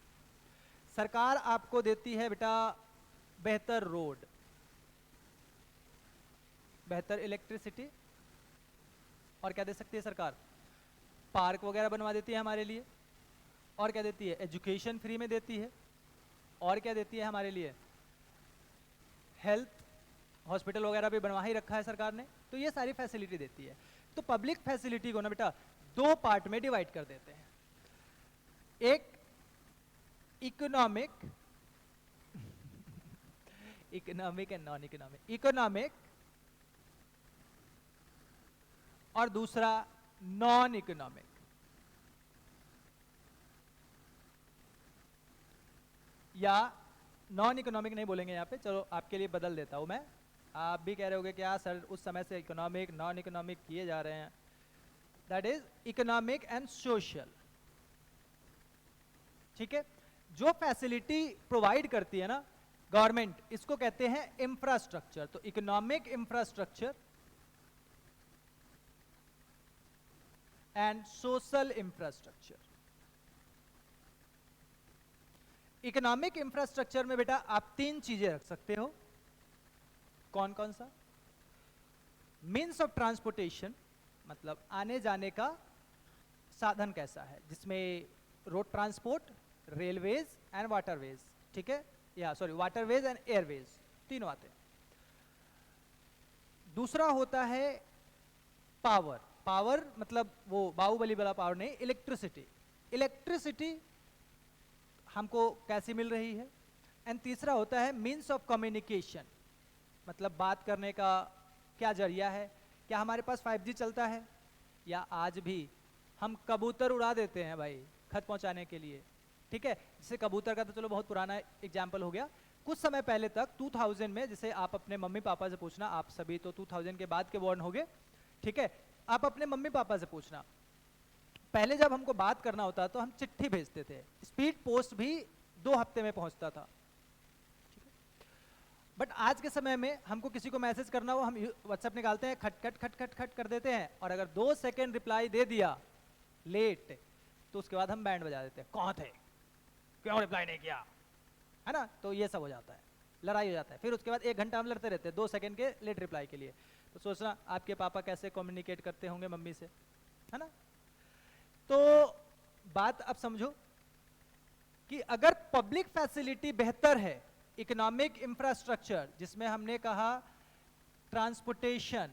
सरकार आपको देती है बेटा बेहतर रोड, बेहतर इलेक्ट्रिसिटी, और क्या दे सकती है सरकार, पार्क वगैरह बनवा देती है हमारे लिए, और क्या देती है, एजुकेशन फ्री में देती है, और क्या देती है हमारे लिए, हेल्थ हॉस्पिटल वगैरह भी बनवा ही रखा है सरकार ने। तो ये सारी फैसिलिटी देती है। तो पब्लिक फैसिलिटी को ना बेटा 2 पार्ट में डिवाइड कर देते हैं, एक economic and non economic, economic और दूसरा नॉन इकोनॉमिक। या नॉन इकोनॉमिक नहीं बोलेंगे यहाँ पे, चलो आपके लिए बदल देता हूं मैं। आप भी कह रहे होगे कि यार सर उस समय से इकोनॉमिक नॉन इकोनॉमिक किए जा रहे हैं। That is economic and social. ठीक है, जो फैसिलिटी प्रोवाइड करती है ना गवर्नमेंट, इसको कहते हैं इंफ्रास्ट्रक्चर। तो economic infrastructure and social infrastructure. Economic infrastructure में बेटा आप 3 चीजें रख सकते हो। कौन कौन सा, मीन्स ऑफ ट्रांसपोर्टेशन, मतलब आने जाने का साधन कैसा है, जिसमें road transport, railways and waterways. ठीक है, या सॉरी वाटरवेज एंड एयरवेज, तीनों आते हैं। दूसरा होता है पावर। पावर मतलब वो बाहुबली वाला पावर नहीं, इलेक्ट्रिसिटी। इलेक्ट्रिसिटी हमको कैसी मिल रही है। एंड तीसरा होता है मीन्स ऑफ कम्युनिकेशन, मतलब बात करने का क्या जरिया है। क्या हमारे पास 5G चलता है, या आज भी हम कबूतर उड़ा देते हैं भाई खत पहुंचाने के लिए, ठीक है। जैसे कबूतर का तो चलो बहुत पुराना एग्जाम्पल हो गया। कुछ समय पहले तक 2000 में, जैसे आप अपने मम्मी पापा से पूछना, आप सभी तो 2000 के बाद के बॉर्न होगे, ठीक है। आप अपने मम्मी पापा से पूछना, पहले जब हमको बात करना होता तो हम चिट्ठी भेजते थे, स्पीड पोस्ट भी 2 हफ्ते में पहुंचता था। बट आज के समय में हमको किसी को मैसेज करना हो, हम व्हाट्सएप निकालते हैं, खट खट खट खट खट कर देते हैं, और अगर 2 सेकेंड रिप्लाई दे दिया लेट, तो उसके बाद हम बैंड बजा देते हैं, कौन थे, क्यों रिप्लाई नहीं किया, है ना। तो ये सब हो जाता है, लड़ाई हो जाता है। फिर उसके बाद 1 घंटा हम लड़ते रहते हैं 2 सेकेंड के लेट रिप्लाई के लिए। तो सोचना आपके पापा कैसे कम्युनिकेट करते होंगे मम्मी से, है ना। तो बात अब समझो कि अगर पब्लिक फैसिलिटी बेहतर है, इकोनॉमिक इंफ्रास्ट्रक्चर जिसमें हमने कहा ट्रांसपोर्टेशन,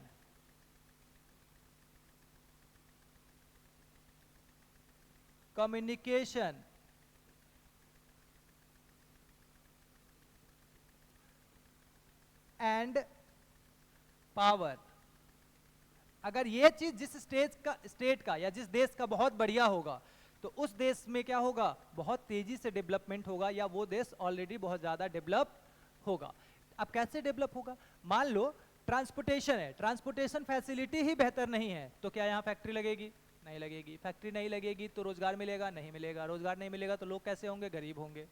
कम्युनिकेशन, एंड पावर, अगर ये चीज जिस स्टेट का या जिस देश का बहुत बढ़िया होगा, तो उस देश में क्या होगा, बहुत तेजी से डेवलपमेंट होगा, या वो देश ऑलरेडी बहुत ज्यादा डेवलप होगा। अब कैसे डेवलप होगा, मान लो ट्रांसपोर्टेशन है, ट्रांसपोर्टेशन फैसिलिटी ही बेहतर नहीं है, तो क्या यहाँ फैक्ट्री लगेगी, नहीं लगेगी। फैक्ट्री नहीं लगेगी तो रोजगार मिलेगा, नहीं मिलेगा। रोजगार नहीं मिलेगा तो लोग कैसे होंगे, गरीब होंगे,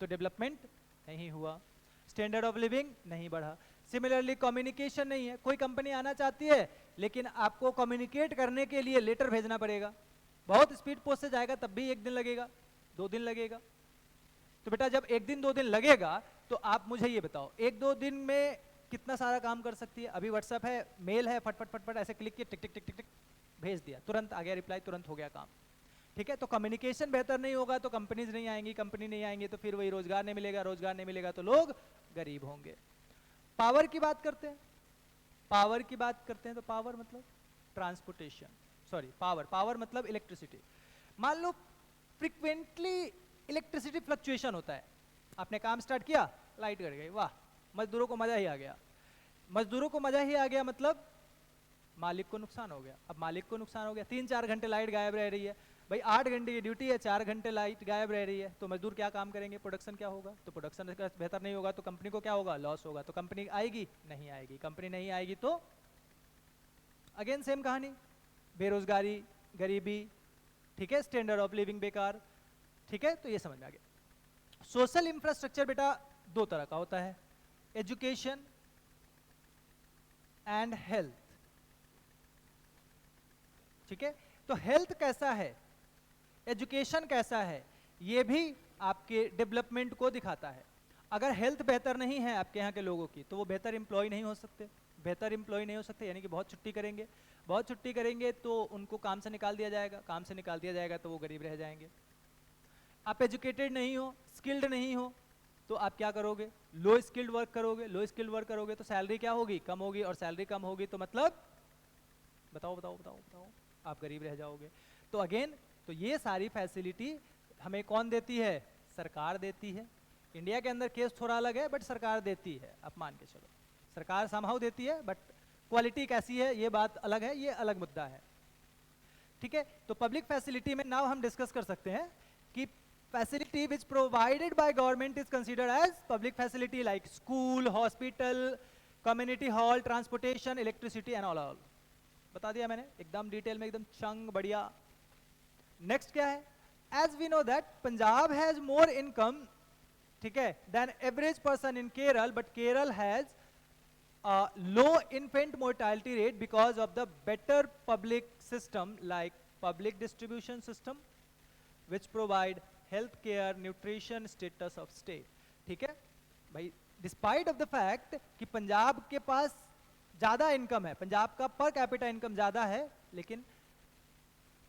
तो डेवलपमेंट नहीं हुआ। स्टैंडर्ड ऑफ लिविंग नहीं बढ़ा। सिमिलरली कम्युनिकेशन नहीं है, कोई कंपनी आना चाहती है लेकिन आपको कम्युनिकेट करने के लिए लेटर भेजना पड़ेगा, बहुत स्पीड पोस्ट से जाएगा तब भी 1 दिन लगेगा, 2 दिन लगेगा। तो बेटा जब 1 दिन 2 दिन लगेगा तो आप मुझे ये बताओ 1-2 दिन में कितना सारा काम कर सकती है। अभी व्हाट्सएप है, मेल है, फटफट फटफट ऐसे क्लिक किया, टिक टिक टिक टिक टिक भेज दिया, तुरंत आ गया रिप्लाई, तुरंत हो गया काम, ठीक है। तो कम्युनिकेशन बेहतर नहीं होगा तो कंपनीज नहीं आएंगी, कंपनी नहीं आएंगी तो फिर वही रोजगार नहीं मिलेगा, रोजगार नहीं मिलेगा तो लोग गरीब होंगे। पावर की बात करते हैं, पावर की बात करते हैं तो पावर मतलब ट्रांसपोर्टेशन, सॉरी पावर मतलब इलेक्ट्रिसिटी। मान लो फ्रिक्वेंटली इलेक्ट्रिसिटी फ्लक्चुएशन होता है, आपने काम स्टार्ट किया, लाइट कट गई, वाह, मजदूरों को मजा ही आ गया। मजदूरों को मजा ही आ गया मतलब मालिक को नुकसान हो गया। अब मालिक को नुकसान हो गया, 3-4 घंटे लाइट गायब रह रही है भाई, 8 घंटे की ड्यूटी है, 4 घंटे लाइट गायब रह रही है, तो मजदूर क्या काम करेंगे, प्रोडक्शन क्या होगा, तो प्रोडक्शन बेहतर नहीं होगा तो कंपनी को क्या होगा, लॉस होगा। तो कंपनी आएगी, नहीं आएगी, कंपनी नहीं आएगी तो अगेन सेम कहानी, बेरोजगारी, गरीबी, ठीक है, स्टैंडर्ड ऑफ लिविंग बेकार, ठीक है। तो ये समझ में आ गया। सोशल इंफ्रास्ट्रक्चर बेटा 2 तरह का होता है, एजुकेशन एंड हेल्थ, ठीक है। तो हेल्थ कैसा है, एजुकेशन कैसा है, ये भी आपके डेवलपमेंट को दिखाता है। अगर हेल्थ बेहतर नहीं है आपके यहाँ के लोगों की तो वो बेहतर एम्प्लॉय नहीं हो सकते, बेहतर एम्प्लॉय नहीं हो सकते, यानी कि बहुत छुट्टी करेंगे, बहुत छुट्टी करेंगे तो उनको काम से निकाल दिया जाएगा, काम से निकाल दिया जाएगा तो वो गरीब रह जाएंगे। आप एजुकेटेड नहीं हो, स्किल्ड नहीं हो, तो आप क्या करोगे, लो स्किल्ड वर्क करोगे, लो स्किल्ड वर्क करोगे तो सैलरी क्या होगी, कम होगी, और सैलरी कम होगी तो मतलब बताओ बताओ बताओ बताओ, आप गरीब रह जाओगे। तो अगेन, तो ये सारी फैसिलिटी हमें कौन देती है, सरकार देती है। इंडिया के अंदर केस थोड़ा अलग है बट सरकार देती है, आप मान के चलो सरकार समहाउ देती है, बट क्वालिटी कैसी है ये बात अलग है, ये अलग मुद्दा है, ठीक है। तो पब्लिक फैसिलिटी में नाउ हम डिस्कस कर सकते हैं कि facility which provided by government is considered as public facility, like school, hospital, community hall, transportation, electricity and all बता दिया मैंने, एकदम डिटेल में, एकदम चंग बढ़िया। नेक्स्ट क्या है, as we know that Punjab has more income, ठीक है, then average person in Kerala, but Kerala has low infant mortality rate because of the better public system like public distribution system which provide health care, nutrition, status of state, ठीक है भाई। Despite of the fact कि पंजाब के पास ज्यादा income है, पंजाब का पर capita income ज्यादा है, लेकिन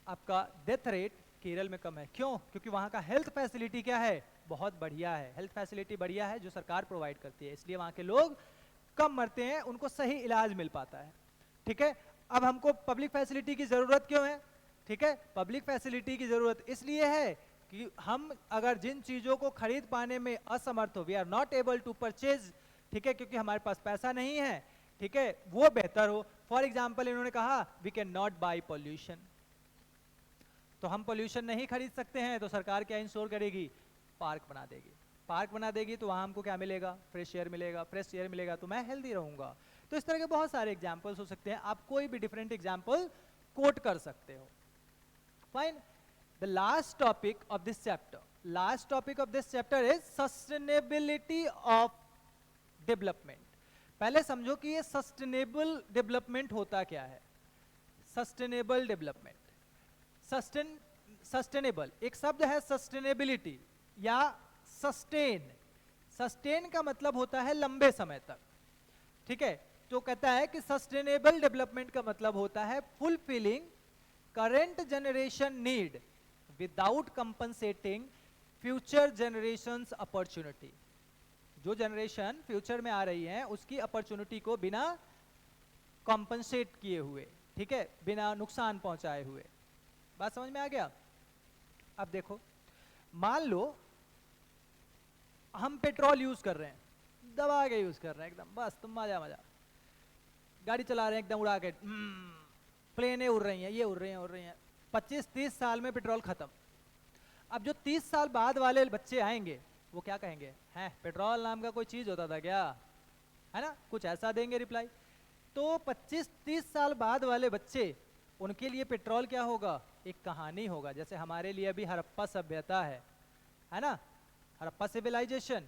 आपका डेथ रेट केरल में कम है। क्यों, क्योंकि वहां का हेल्थ फैसिलिटी क्या है, बहुत बढ़िया है, हेल्थ फैसिलिटी बढ़िया है जो सरकार प्रोवाइड करती है, इसलिए वहाँ के लोग कम मरते हैं, उनको सही इलाज मिल पाता है। ठीक है, अब हमको पब्लिक फैसिलिटी की ज़रूरत क्यों है? ठीक है, पब्लिक फैसिलिटी की ज़रूरत इसलिए है कि हम अगर जिन चीज़ों को खरीद पाने में असमर्थ हो, we are not able to purchase, ठीक है, क्योंकि हमारे पास पैसा नहीं है, ठीक है, वो बेहतर हो। फॉर एग्जाम्पल इन्होंने कहा we can not buy pollution, तो हम पॉल्यूशन नहीं खरीद सकते हैं, तो सरकार क्या इंश्योर करेगी? पार्क बना देगी। पार्क बना देगी तो वहाँ हमको क्या मिलेगा? फ्रेश एयर मिलेगा, फ्रेश एयर मिलेगा तो मैं हेल्दी रहूँगा। तो इस तरह के बहुत सारे एग्जाम्पल्स हो सकते हैं, आप कोई भी डिफरेंट एग्जाम्पल कोट कर सकते हो। Fine, the last topic of this chapter, last topic of this chapter is sustainability of development. पहले समझो कि ये सस्टेनेबल डेवलपमेंट होता क्या है। सस्टेनेबल डेवलपमेंट, सस्टेनेबल एक शब्द है, सस्टेनेबिलिटी या सस्टेन। सस्टेन का मतलब होता है लंबे समय तक, ठीक है, तो कहता है कि सस्टेनेबल डेवलपमेंट का मतलब होता है fulfilling current generation need without compensating future generations opportunity. जो जनरेशन फ्यूचर में आ रही है उसकी अपॉर्चुनिटी को बिना कॉम्पनसेट किए हुए, ठीक है, बिना नुकसान पहुंचाए हुए। बात समझ में आ गया? अब देखो, मान लो हम पेट्रोल यूज कर रहे हैं, दबा के यूज कर रहे हैं एकदम, बस तुम मजा मजा, गाड़ी चला रहे हैं एकदम उड़ा के, प्लेनें उड़ रही हैं, ये उड़ रही हैं, 25-30 साल में पेट्रोल खत्म। अब जो 30 साल बाद वाले बच्चे आएंगे वो क्या कहेंगे? हैं, पेट्रोल नाम का कोई चीज होता था क्या? है ना, कुछ ऐसा देंगे रिप्लाई। तो 25-30 साल बाद वाले बच्चे, उनके लिए पेट्रोल क्या होगा? एक कहानी होगा। जैसे हमारे लिए अभी हड़प्पा सभ्यता है ना, हड़प्पा सिविलाइजेशन,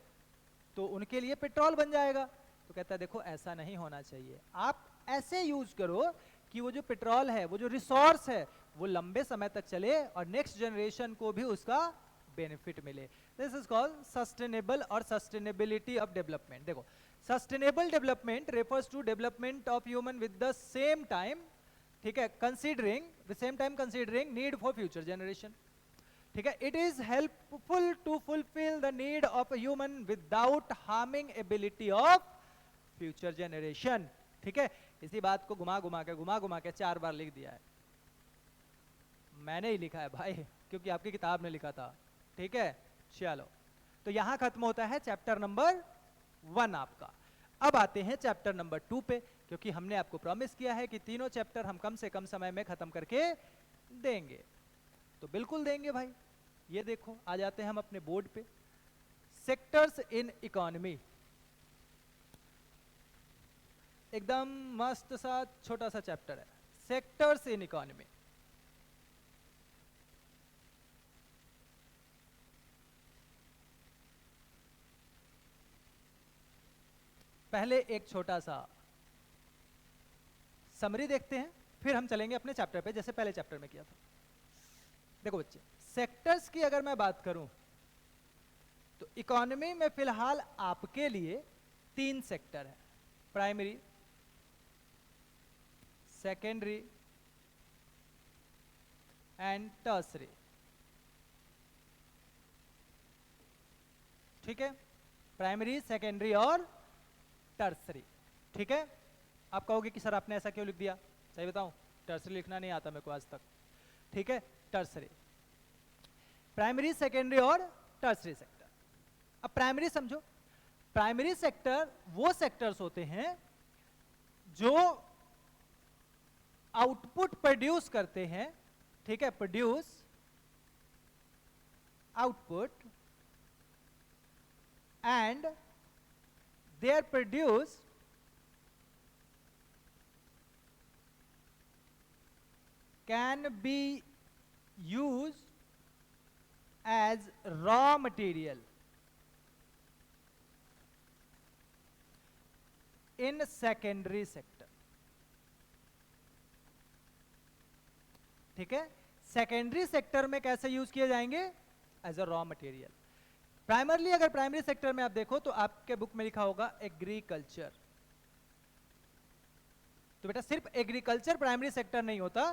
तो उनके लिए पेट्रोल बन जाएगा। तो कहता है देखो ऐसा नहीं होना चाहिए, आप ऐसे यूज करो कि वो जो पेट्रोल है, वो जो रिसोर्स है, वो लंबे समय तक चले और नेक्स्ट जनरेशन को भी उसका बेनिफिट मिले। दिस इज कॉल्ड सस्टेनेबल और सस्टेनेबिलिटी ऑफ डेवलपमेंट। देखो, sustainable development refers to development of human with the same time, ठीक है, considering need for future generation, ठीक है, it is helpful to fulfil the need of human without harming ability of future generation. ठीक है, इसी बात को घुमा घुमा के 4 बार लिख दिया है, मैंने ही लिखा है भाई, क्योंकि आपकी किताब ने लिखा था। ठीक है, चलो, तो यहां खत्म होता है चैप्टर नंबर 1 आपका। अब आते हैं चैप्टर नंबर 2 पे, क्योंकि हमने आपको प्रॉमिस किया है कि तीनों चैप्टर हम कम से कम समय में खत्म करके देंगे, तो बिल्कुल देंगे भाई। ये देखो, आ जाते हैं हम अपने बोर्ड पे, सेक्टर्स इन इकोनॉमी, एकदम मस्त सा छोटा सा चैप्टर है, सेक्टर्स इन इकोनॉमी। पहले एक छोटा सा समरी देखते हैं, फिर हम चलेंगे अपने चैप्टर पे, जैसे पहले चैप्टर में किया था। देखो बच्चे, सेक्टर्स की अगर मैं बात करूं तो इकोनॉमी में फिलहाल आपके लिए 3 सेक्टर है, प्राइमरी, सेकेंडरी एंड टर्सरी। ठीक है, प्राइमरी, सेकेंडरी और टर्सरी। ठीक है, आप कहोगे कि सर आपने ऐसा क्यों लिख दिया? सही बताऊं, टर्सरी लिखना नहीं आता मेरे को आज तक। ठीक है, टर्सरी, प्राइमरी, सेकेंडरी और टर्सरी सेक्टर। अब प्राइमरी समझो, प्राइमरी सेक्टर वो सेक्टर्स होते हैं जो आउटपुट प्रोड्यूस करते हैं। ठीक है, produce output and they are produced can be used as raw material in secondary sector। ठीक है, सेकेंडरी सेक्टर में कैसे यूज किए जाएंगे? As a raw material. Primarily अगर प्राइमरी सेक्टर में आप देखो तो आपके बुक में लिखा होगा एग्रीकल्चर, तो बेटा सिर्फ एग्रीकल्चर प्राइमरी सेक्टर नहीं होता,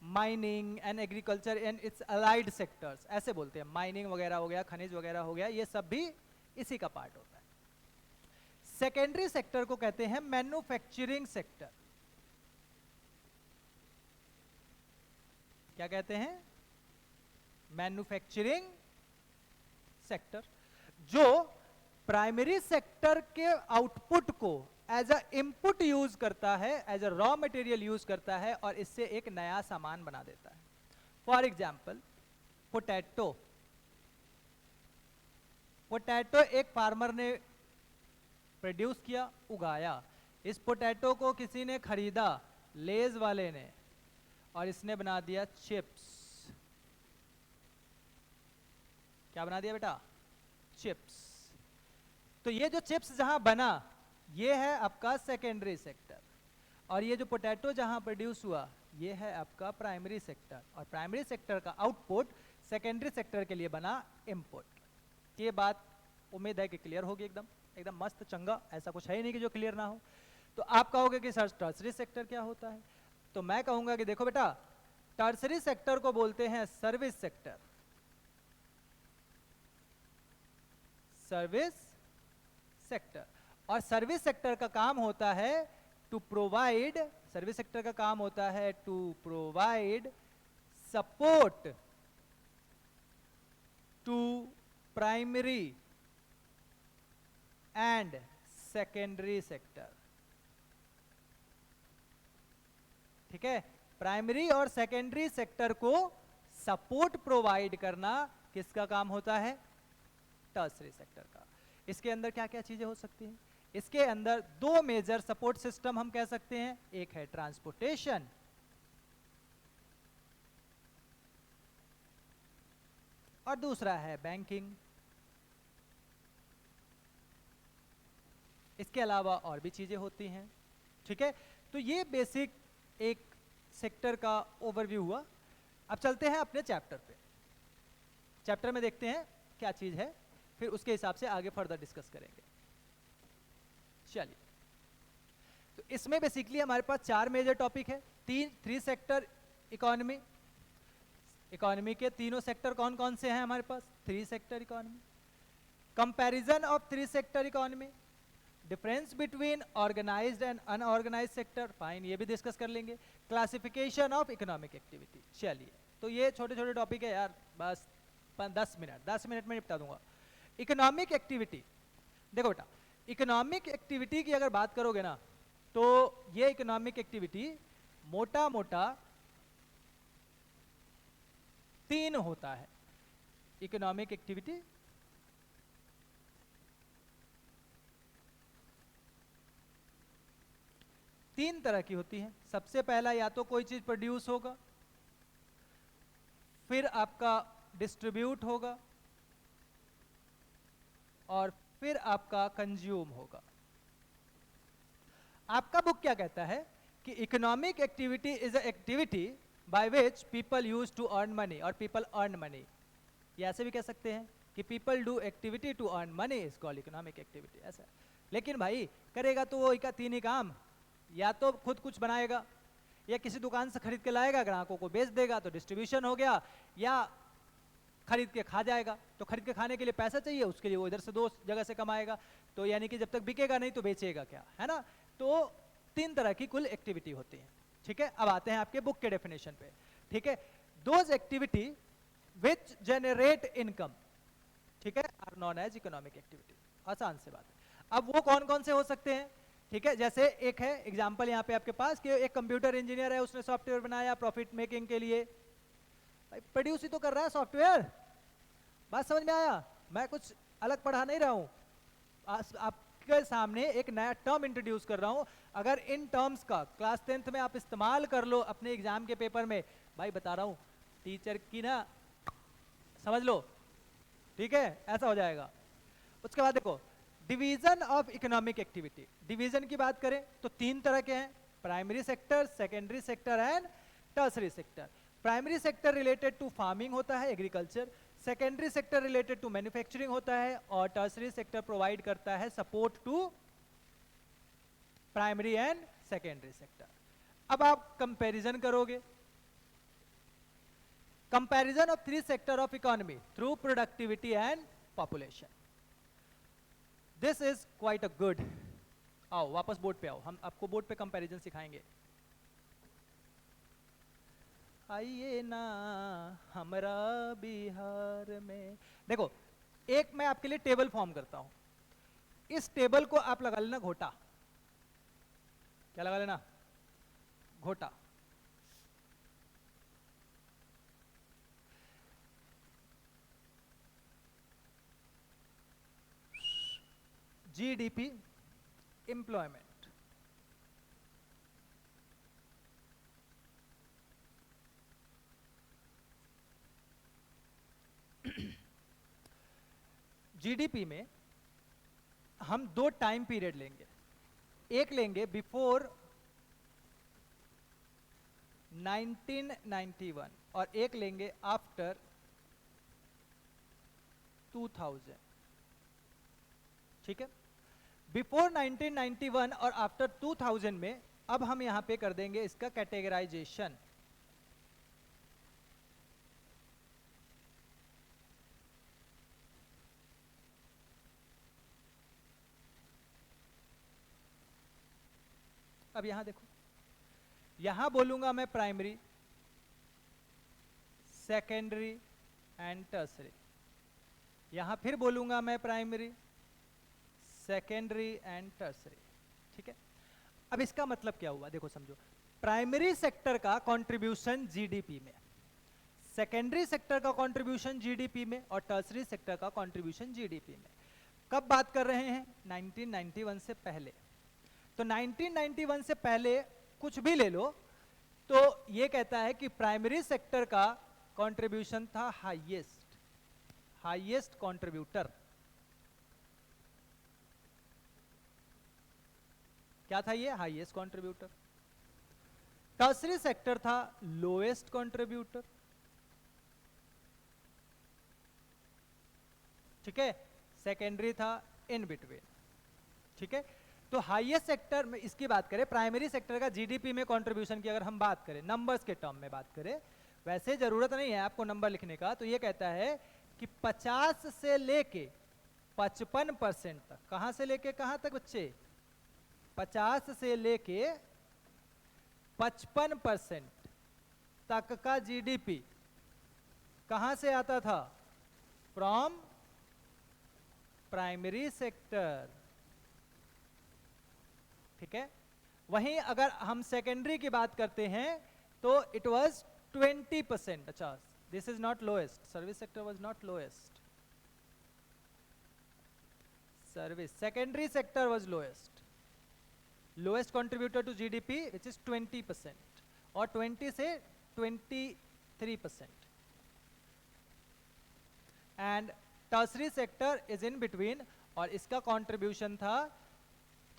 mining and agriculture and it's allied sectors, ऐसे बोलते हैं। माइनिंग वगैरह हो गया, खनिज वगैरह हो गया, ये सब भी इसी का पार्ट होता है। सेकेंडरी सेक्टर को कहते हैं मैन्युफैक्चरिंग सेक्टर। क्या कहते हैं? मैन्युफैक्चरिंग सेक्टर, जो प्राइमरी सेक्टर के आउटपुट को एज अ इनपुट यूज करता है, as a raw material use करता है और इससे एक नया सामान बना देता है। For example potato. पोटैटो एक फार्मर ने प्रोड्यूस किया, उगाया। इस पोटैटो को किसी ने खरीदा, लेज वाले ने, और इसने बना दिया चिप्स। क्या बना दिया बेटा? चिप्स। तो ये जो चिप्स जहां बना, ये है आपका सेकेंडरी सेक्टर, और ये जो पोटैटो जहां प्रोड्यूस हुआ, ये है आपका प्राइमरी सेक्टर। और प्राइमरी सेक्टर का आउटपुट सेकेंडरी सेक्टर के लिए बना इनपुट। ये बात उम्मीद है कि क्लियर होगी, एकदम एकदम मस्त चंगा, ऐसा कुछ है ही नहीं कि जो क्लियर ना हो। तो आप कहोगे कि सर टर्सरी सेक्टर क्या होता है? तो मैं कहूंगा कि देखो बेटा, टर्सरी सेक्टर को बोलते हैं सर्विस सेक्टर। Service sector. और सर्विस सेक्टर का काम होता है टू प्रोवाइड, सर्विस सेक्टर का काम होता है to provide support to primary and secondary sector. ठीक है, प्राइमरी और सेकेंडरी सेक्टर को सपोर्ट प्रोवाइड करना किसका काम होता है? टर्सरी सेक्टर का। इसके अंदर क्या क्या चीजें हो सकती हैं? इसके अंदर दो मेजर सपोर्ट सिस्टम हम कह सकते हैं। एक है ट्रांसपोर्टेशन और दूसरा है बैंकिंग। इसके अलावा और भी चीजें होती हैं। ठीक है, तो ये बेसिक एक सेक्टर का ओवरव्यू हुआ। अब चलते हैं अपने चैप्टर पे। चैप्टर में देखते हैं क्या चीज है, फिर उसके हिसाब से आगे फर्दर डिस्कस करेंगे। चलिए, तो इसमें बेसिकली हमारे पास चार मेजर टॉपिक है। Three sector economy. इकोनॉमी के तीनों सेक्टर कौन कौन से हैं हमारे पास? Three sector economy. Comparison of three sector economy, difference between organised and unorganised sector, fine, ये भी डिस्कस कर लेंगे। Classification of economic activity. चलिए, तो ये छोटे छोटे टॉपिक है यार, बस 10 मिनट में निपटा दूंगा। इकोनॉमिक एक्टिविटी, देखो बेटा, इकोनॉमिक एक्टिविटी की अगर बात करोगे ना, तो ये इकोनॉमिक एक्टिविटी मोटा मोटा 3 होता है। इकोनॉमिक एक्टिविटी तीन तरह की होती है। सबसे पहला, या तो कोई चीज प्रोड्यूस होगा, फिर आपका डिस्ट्रीब्यूट होगा, और फिर आपका कंज्यूम होगा। आपका बुक क्या कहता है कि economic activity is a activity by which people use to earn money, और पीपल अर्न मनी। ये ऐसे भी कह सकते हैं कि people do activity to earn money is called economic activity, ऐसा। लेकिन भाई करेगा तो वो तीन ही काम, या तो खुद कुछ बनाएगा, या किसी दुकान से खरीद के लाएगा, ग्राहकों को बेच देगा तो डिस्ट्रीब्यूशन हो गया, या खरीद के खा जाएगा। तो खरीद के खाने के लिए पैसा चाहिए, उसके लिए वो इधर से दो जगह से कमाएगा। तो यानी कि जब तक बिकेगा नहीं तो बेचेगा क्या, है ना। तो 3 तरह की कुल एक्टिविटी होती है। ठीक है, अब आते हैं आपके बुक के डेफिनेशन पे। ठीक है, those activity which generate income, ठीक है, are known as economic activity. आसान से बात है। अब वो कौन कौन से हो सकते हैं? ठीक है, जैसे एक है एग्जाम्पल यहाँ पे आपके पास कि एक कंप्यूटर इंजीनियर है, उसने सॉफ्टवेयर बनाया प्रॉफिट मेकिंग के लिए। प्रोड्यूस ही तो कर रहा है सॉफ्टवेयर। बात समझ में आया? मैं कुछ अलग पढ़ा नहीं रहा हूँ, आपके सामने एक नया टर्म इंट्रोड्यूस कर रहा हूँ। अगर इन टर्म्स का क्लास 10th में आप इस्तेमाल कर लो अपने एग्जाम के पेपर में, भाई बता रहा हूँ, टीचर की ना समझ लो। ठीक है, ऐसा हो जाएगा। उसके बाद देखो, division of economic activity. Division की बात करें तो 3 तरह के हैं, primary sector, secondary sector and tertiary sector. Primary sector related to farming होता है, agriculture. Secondary sector related to manufacturing होता है, और टर्सरी सेक्टर प्रोवाइड करता है support to primary and secondary sector. अब आप कंपैरिजन करोगे comparison of three sector of economy through productivity and population. This is quite a good. आओ वापस बोर्ड पे आओ, हम आपको बोर्ड पे कंपैरिजन सिखाएंगे. आइए ना हमरा बिहार में. देखो एक मैं आपके लिए टेबल फॉर्म करता हूं. इस टेबल को आप लगा लेना घोटा. क्या लगा लेना? घोटा. जीडीपी, एम्प्लॉयमेंट, जीडीपी में हम दो टाइम पीरियड लेंगे. एक लेंगे बिफोर 1991 और एक लेंगे आफ्टर 2000. ठीक है. बिफोर 1991 और आफ्टर 2000 में अब हम यहां पे कर देंगे इसका कैटेगराइजेशन. अब यहां देखो, यहां बोलूंगा मैं प्राइमरी, सेकेंडरी एंड टर्सरी. यहां फिर बोलूंगा मैं प्राइमरी, सेकेंडरी एंड टर्सरी. ठीक है. अब इसका मतलब क्या हुआ देखो समझो. प्राइमरी सेक्टर का कंट्रीब्यूशन जीडीपी में, सेकेंडरी सेक्टर का कंट्रीब्यूशन जीडीपी में और टर्सरी सेक्टर का कंट्रीब्यूशन जीडीपी में. कब बात कर रहे हैं? 1991 से पहले. तो 1991 से पहले कुछ भी ले लो तो ये कहता है कि प्राइमरी सेक्टर का कंट्रीब्यूशन था हाईएस्ट कंट्रीब्यूटर. क्या था ये? Highest contributor. टर्सरी सेक्टर था लोएस्ट कंट्रीब्यूटर. ठीक है. सेकेंडरी था इन बिटवीन. ठीक है. तो हाईएस्ट सेक्टर में इसकी बात करें, प्राइमरी सेक्टर का जीडीपी में कंट्रीब्यूशन की अगर हम बात करें, नंबर्स के टर्म में बात करें, वैसे जरूरत नहीं है आपको नंबर लिखने का. तो ये कहता है कि 50 से लेके 55% तक. कहां से लेके कहां तक बच्चे? 50 से लेके 55% तक का जीडीपी कहां से आता था? From primary sector. ठीक है. वहीं अगर हम सेकेंडरी की बात करते हैं तो इट वाज 20%. अच्छा, this is not lowest. Service sector was not lowest. Service secondary sector was lowest contributor to GDP which is 20% और 20 से 23%. And tertiary sector is in between और इसका कंट्रीब्यूशन था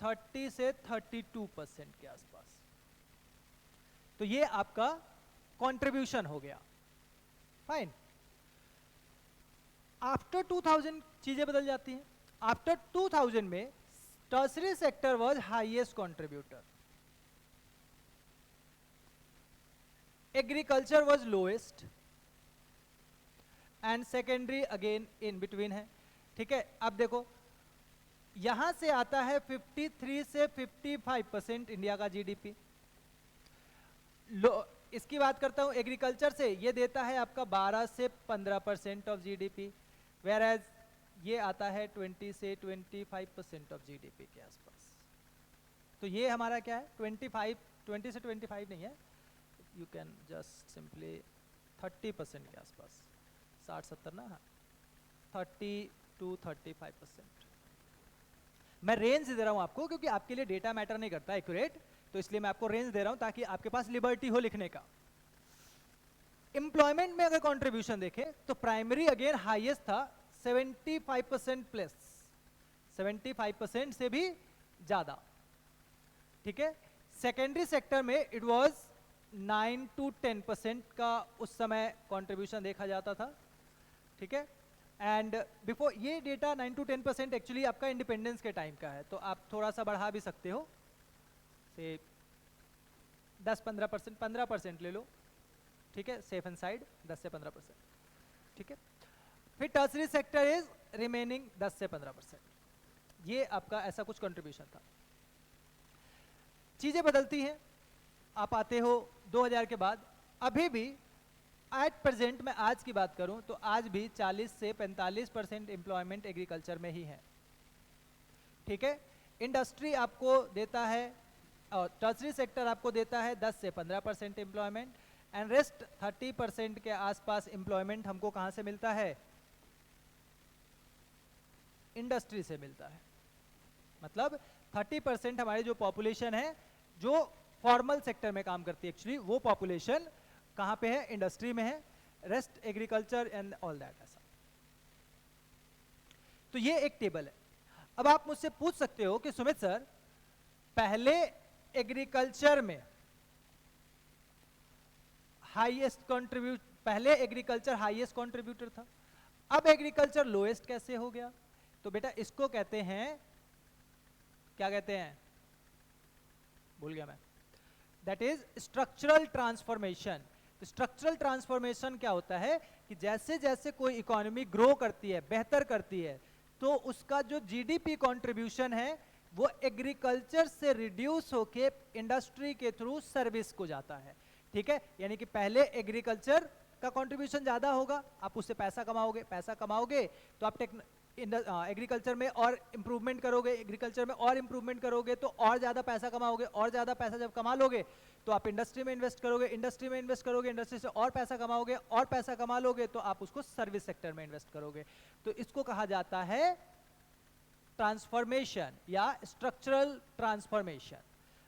30 से 32% के आसपास. तो ये आपका कंट्रीब्यूशन हो गया. फाइन. आफ्टर 2000 चीजें बदल जाती हैं. आफ्टर 2000 में tertiary sector was highest contributor, agriculture was lowest and secondary again in between है. ठीक है. अब देखो यहां से आता है 53 से 55% इंडिया का जीडीपी. इसकी बात करता हूं एग्रीकल्चर से, ये देता है आपका 12 से 15% ऑफ जीडीपी, वेयर एज ये आता है 20 से 25% ऑफ जीडीपी के आसपास. तो ये हमारा क्या है? 20 से 25 नहीं है, यू कैन जस्ट सिंपली 30% के आसपास. 60-70 ना, हाँ, 30 to 35%. मैं रेंज दे रहा हूं आपको क्योंकि आपके लिए डेटा मैटर नहीं करता एक्यूरेट, तो इसलिए मैं आपको रेंज दे रहा हूं ताकि आपके पास लिबर्टी हो लिखने का. एम्प्लॉयमेंट में अगर कंट्रीब्यूशन देखें तो प्राइमरी अगेन हाईएस्ट था 75% प्लस, 75% से भी ज्यादा. ठीक है. सेकेंडरी सेक्टर में इट वाज 9 to 10% का उस समय कंट्रीब्यूशन देखा जाता था. ठीक है. एंड बिफोर ये डेटा 9 to 10% एक्चुअली आपका इंडिपेंडेंस के टाइम का है, तो आप थोड़ा सा बढ़ा भी सकते हो, से 10-15%, 15% ले लो. ठीक है, सेफ एंड साइड 10 से 15%, ठीक है। फिर टर्सरी सेक्टर इज रिमेनिंग 10 से 15%। ये आपका ऐसा कुछ कंट्रीब्यूशन था। चीजें बदलती हैं, आप आते हो 2000 के बाद। अभी भी एट प्रेजेंट मैं आज की बात करूं तो आज भी 40 से 45% एम्प्लॉयमेंट एग्रीकल्चर में ही है, ठीक है। इंडस्ट्री आपको देता है और टर्सरी सेक्टर आपको देता है 10 से 15% एम्प्लॉयमेंट, एंड रेस्ट 30% के आसपास एम्प्लॉयमेंट हमको कहां से मिलता है? इंडस्ट्री से मिलता है। मतलब 30% हमारी जो पॉपुलेशन है जो फॉर्मल सेक्टर में काम करती है, एक्चुअली वो पॉपुलेशन कहां पे है? इंडस्ट्री में है। Rest agriculture and all that. ऐसा तो ये एक टेबल है। अब आप मुझसे पूछ सकते हो कि सुमित सर, पहले एग्रीकल्चर में हाईएस्ट कंट्रीब्यूट, पहले एग्रीकल्चर हाईएस्ट कंट्रीब्यूटर था, अब एग्रीकल्चर लोएस्ट कैसे हो गया? तो बेटा इसको कहते हैं, क्या कहते हैं? भूल गया मैं। That is structural transformation. Structural transformation क्या होता है कि जैसे जैसे कोई इकोनॉमी ग्रो करती है, बेहतर करती है, तो उसका जो जीडीपी कंट्रीब्यूशन है वो एग्रीकल्चर से रिड्यूस होके इंडस्ट्री के थ्रू सर्विस को जाता है, ठीक है। यानी कि पहले एग्रीकल्चर का कंट्रीब्यूशन ज्यादा होगा, आप उससे पैसा कमाओगे, पैसा कमाओगे तो आप एग्रीकल्चर में और इंप्रूवमेंट करोगे, एग्रीकल्चर में और इंप्रूवमेंट करोगे तो और ज्यादा पैसा कमाओगे, और ज्यादा पैसा जब कमा लोगे तो आप इंडस्ट्री में इन्वेस्ट करोगे, इंडस्ट्री में इन्वेस्ट करोगे, इंडस्ट्री से और पैसा कमाओगे, और पैसा कमा लोगे तो आप उसको सर्विस सेक्टर में इन्वेस्ट करोगे। तो इसको कहा जाता है ट्रांसफॉर्मेशन या स्ट्रक्चरल ट्रांसफॉर्मेशन।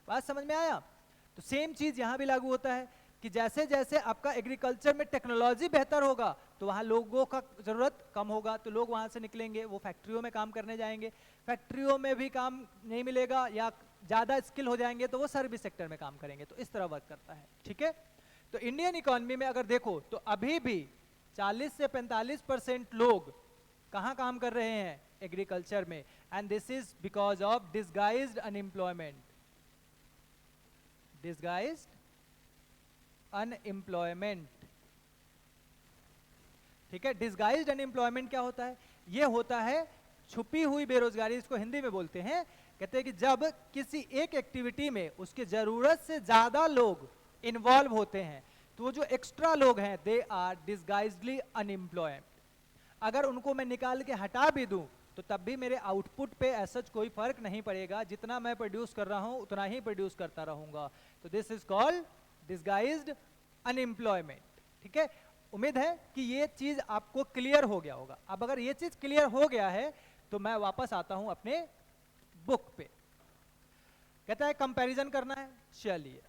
बात समझ में आया? तो सेम चीज यहां भी लागू होता है कि जैसे जैसे आपका एग्रीकल्चर में टेक्नोलॉजी बेहतर होगा तो वहां लोगों का जरूरत कम होगा, तो लोग वहां से निकलेंगे, वो फैक्ट्रियों में काम करने जाएंगे, फैक्ट्रियों में भी काम नहीं मिलेगा या ज्यादा स्किल हो जाएंगे तो वो सर्विस सेक्टर में काम करेंगे। तो इस तरह वर्क करता है, ठीक है। तो इंडियन इकोनॉमी में अगर देखो तो अभी भी 40 से 45% लोग कहां काम कर रहे हैं? एग्रीकल्चर में। And this is because of disguised unemployment. Disguised unemployment, ठीक है। डिसगाइज्ड अनएम्प्लॉयमेंट क्या होता है? ये होता है छुपी हुई बेरोजगारी, इसको हिंदी में बोलते हैं। कहते हैं कि जब किसी एक एक्टिविटी में उसके जरूरत से ज्यादा लोग इन्वॉल्व होते हैं तो वो जो एक्स्ट्रा लोग हैं दे आर डिसगाइज्डली अनएम्प्लॉयड। अगर उनको मैं निकाल के हटा भी दूं तो तब भी मेरे आउटपुट पे ऐसा कोई फर्क नहीं पड़ेगा, जितना मैं प्रोड्यूस कर रहा हूं उतना ही प्रोड्यूस करता रहूंगा। तो this is called disguised unemployment, ठीक है। उम्मीद है कि ये चीज आपको क्लियर हो गया होगा। अब अगर ये चीज क्लियर हो गया है तो मैं वापस आता हूं अपने बुक पे। कहता है कंपैरिजन करना है, चलिए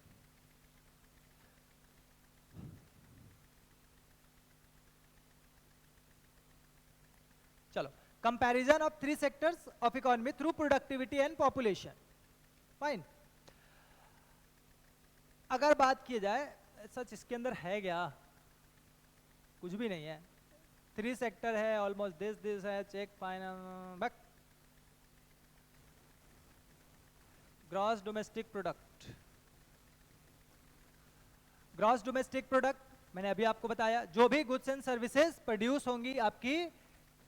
चलो। Comparison of 3 sectors of economy through productivity and population, fine. अगर बात की जाए सच इसके अंदर है क्या? कुछ भी नहीं है। 3 सेक्टर है, ऑलमोस्ट दिस है, चेक फाइनल बक gross domestic product. Gross domestic product मैंने अभी आपको बताया, जो भी गुड्स एंड सर्विसेज प्रोड्यूस होंगी आपकी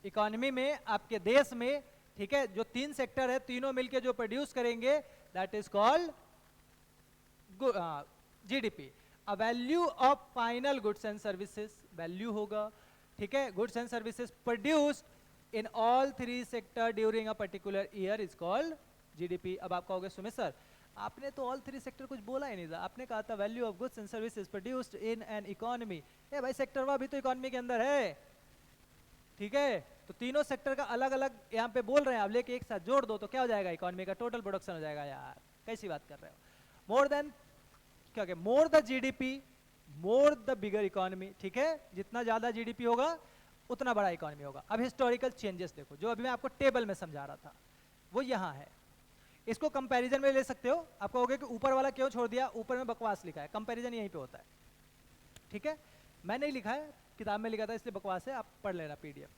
इकोनॉमी में, आपके देश में, ठीक है। जो 3 सेक्टर है तीनों मिलके जो प्रोड्यूस करेंगे that is called GDP. A value of final goods and services, value होगा, ठीक है। Goods and services produced in all 3 sector during a particular year is called GDP. अब आप कहोगे सुमित सर आपने तो ऑल 3 सेक्टर कुछ बोला ही नहीं था, आपने कहा था value of goods and services produced in an economy. ए भाई सेक्टर वा भी तो इकोनॉमी के अंदर है, ठीक है। तो तीनों सेक्टर का अलग अलग यहाँ पे बोल रहे हैं, आप लेके एक साथ जोड़ दो तो क्या हो जाएगा? इकोनॉमी का टोटल प्रोडक्शन हो जाएगा। यार कैसी बात कर रहे हो? मोर देन क्या क्या, more the GDP more the bigger economy, ठीक है। जितना ज्यादा जीडीपी होगा उतना बड़ा इकोनॉमी होगा। अब हिस्टोरिकल चेंजेस देखो, जो अभी मैं आपको टेबल में समझा रहा था वो यहाँ है। इसको कंपैरिजन में ले सकते हो। आप कहोगे कि ऊपर वाला क्यों छोड़ दिया? ऊपर में बकवास लिखा है, कंपैरिजन यहीं पे होता है, ठीक है। मैं नहीं लिखा है, किताब में लिखा था इसलिए बकवास है, आप पढ़ लेना पीडीएफ,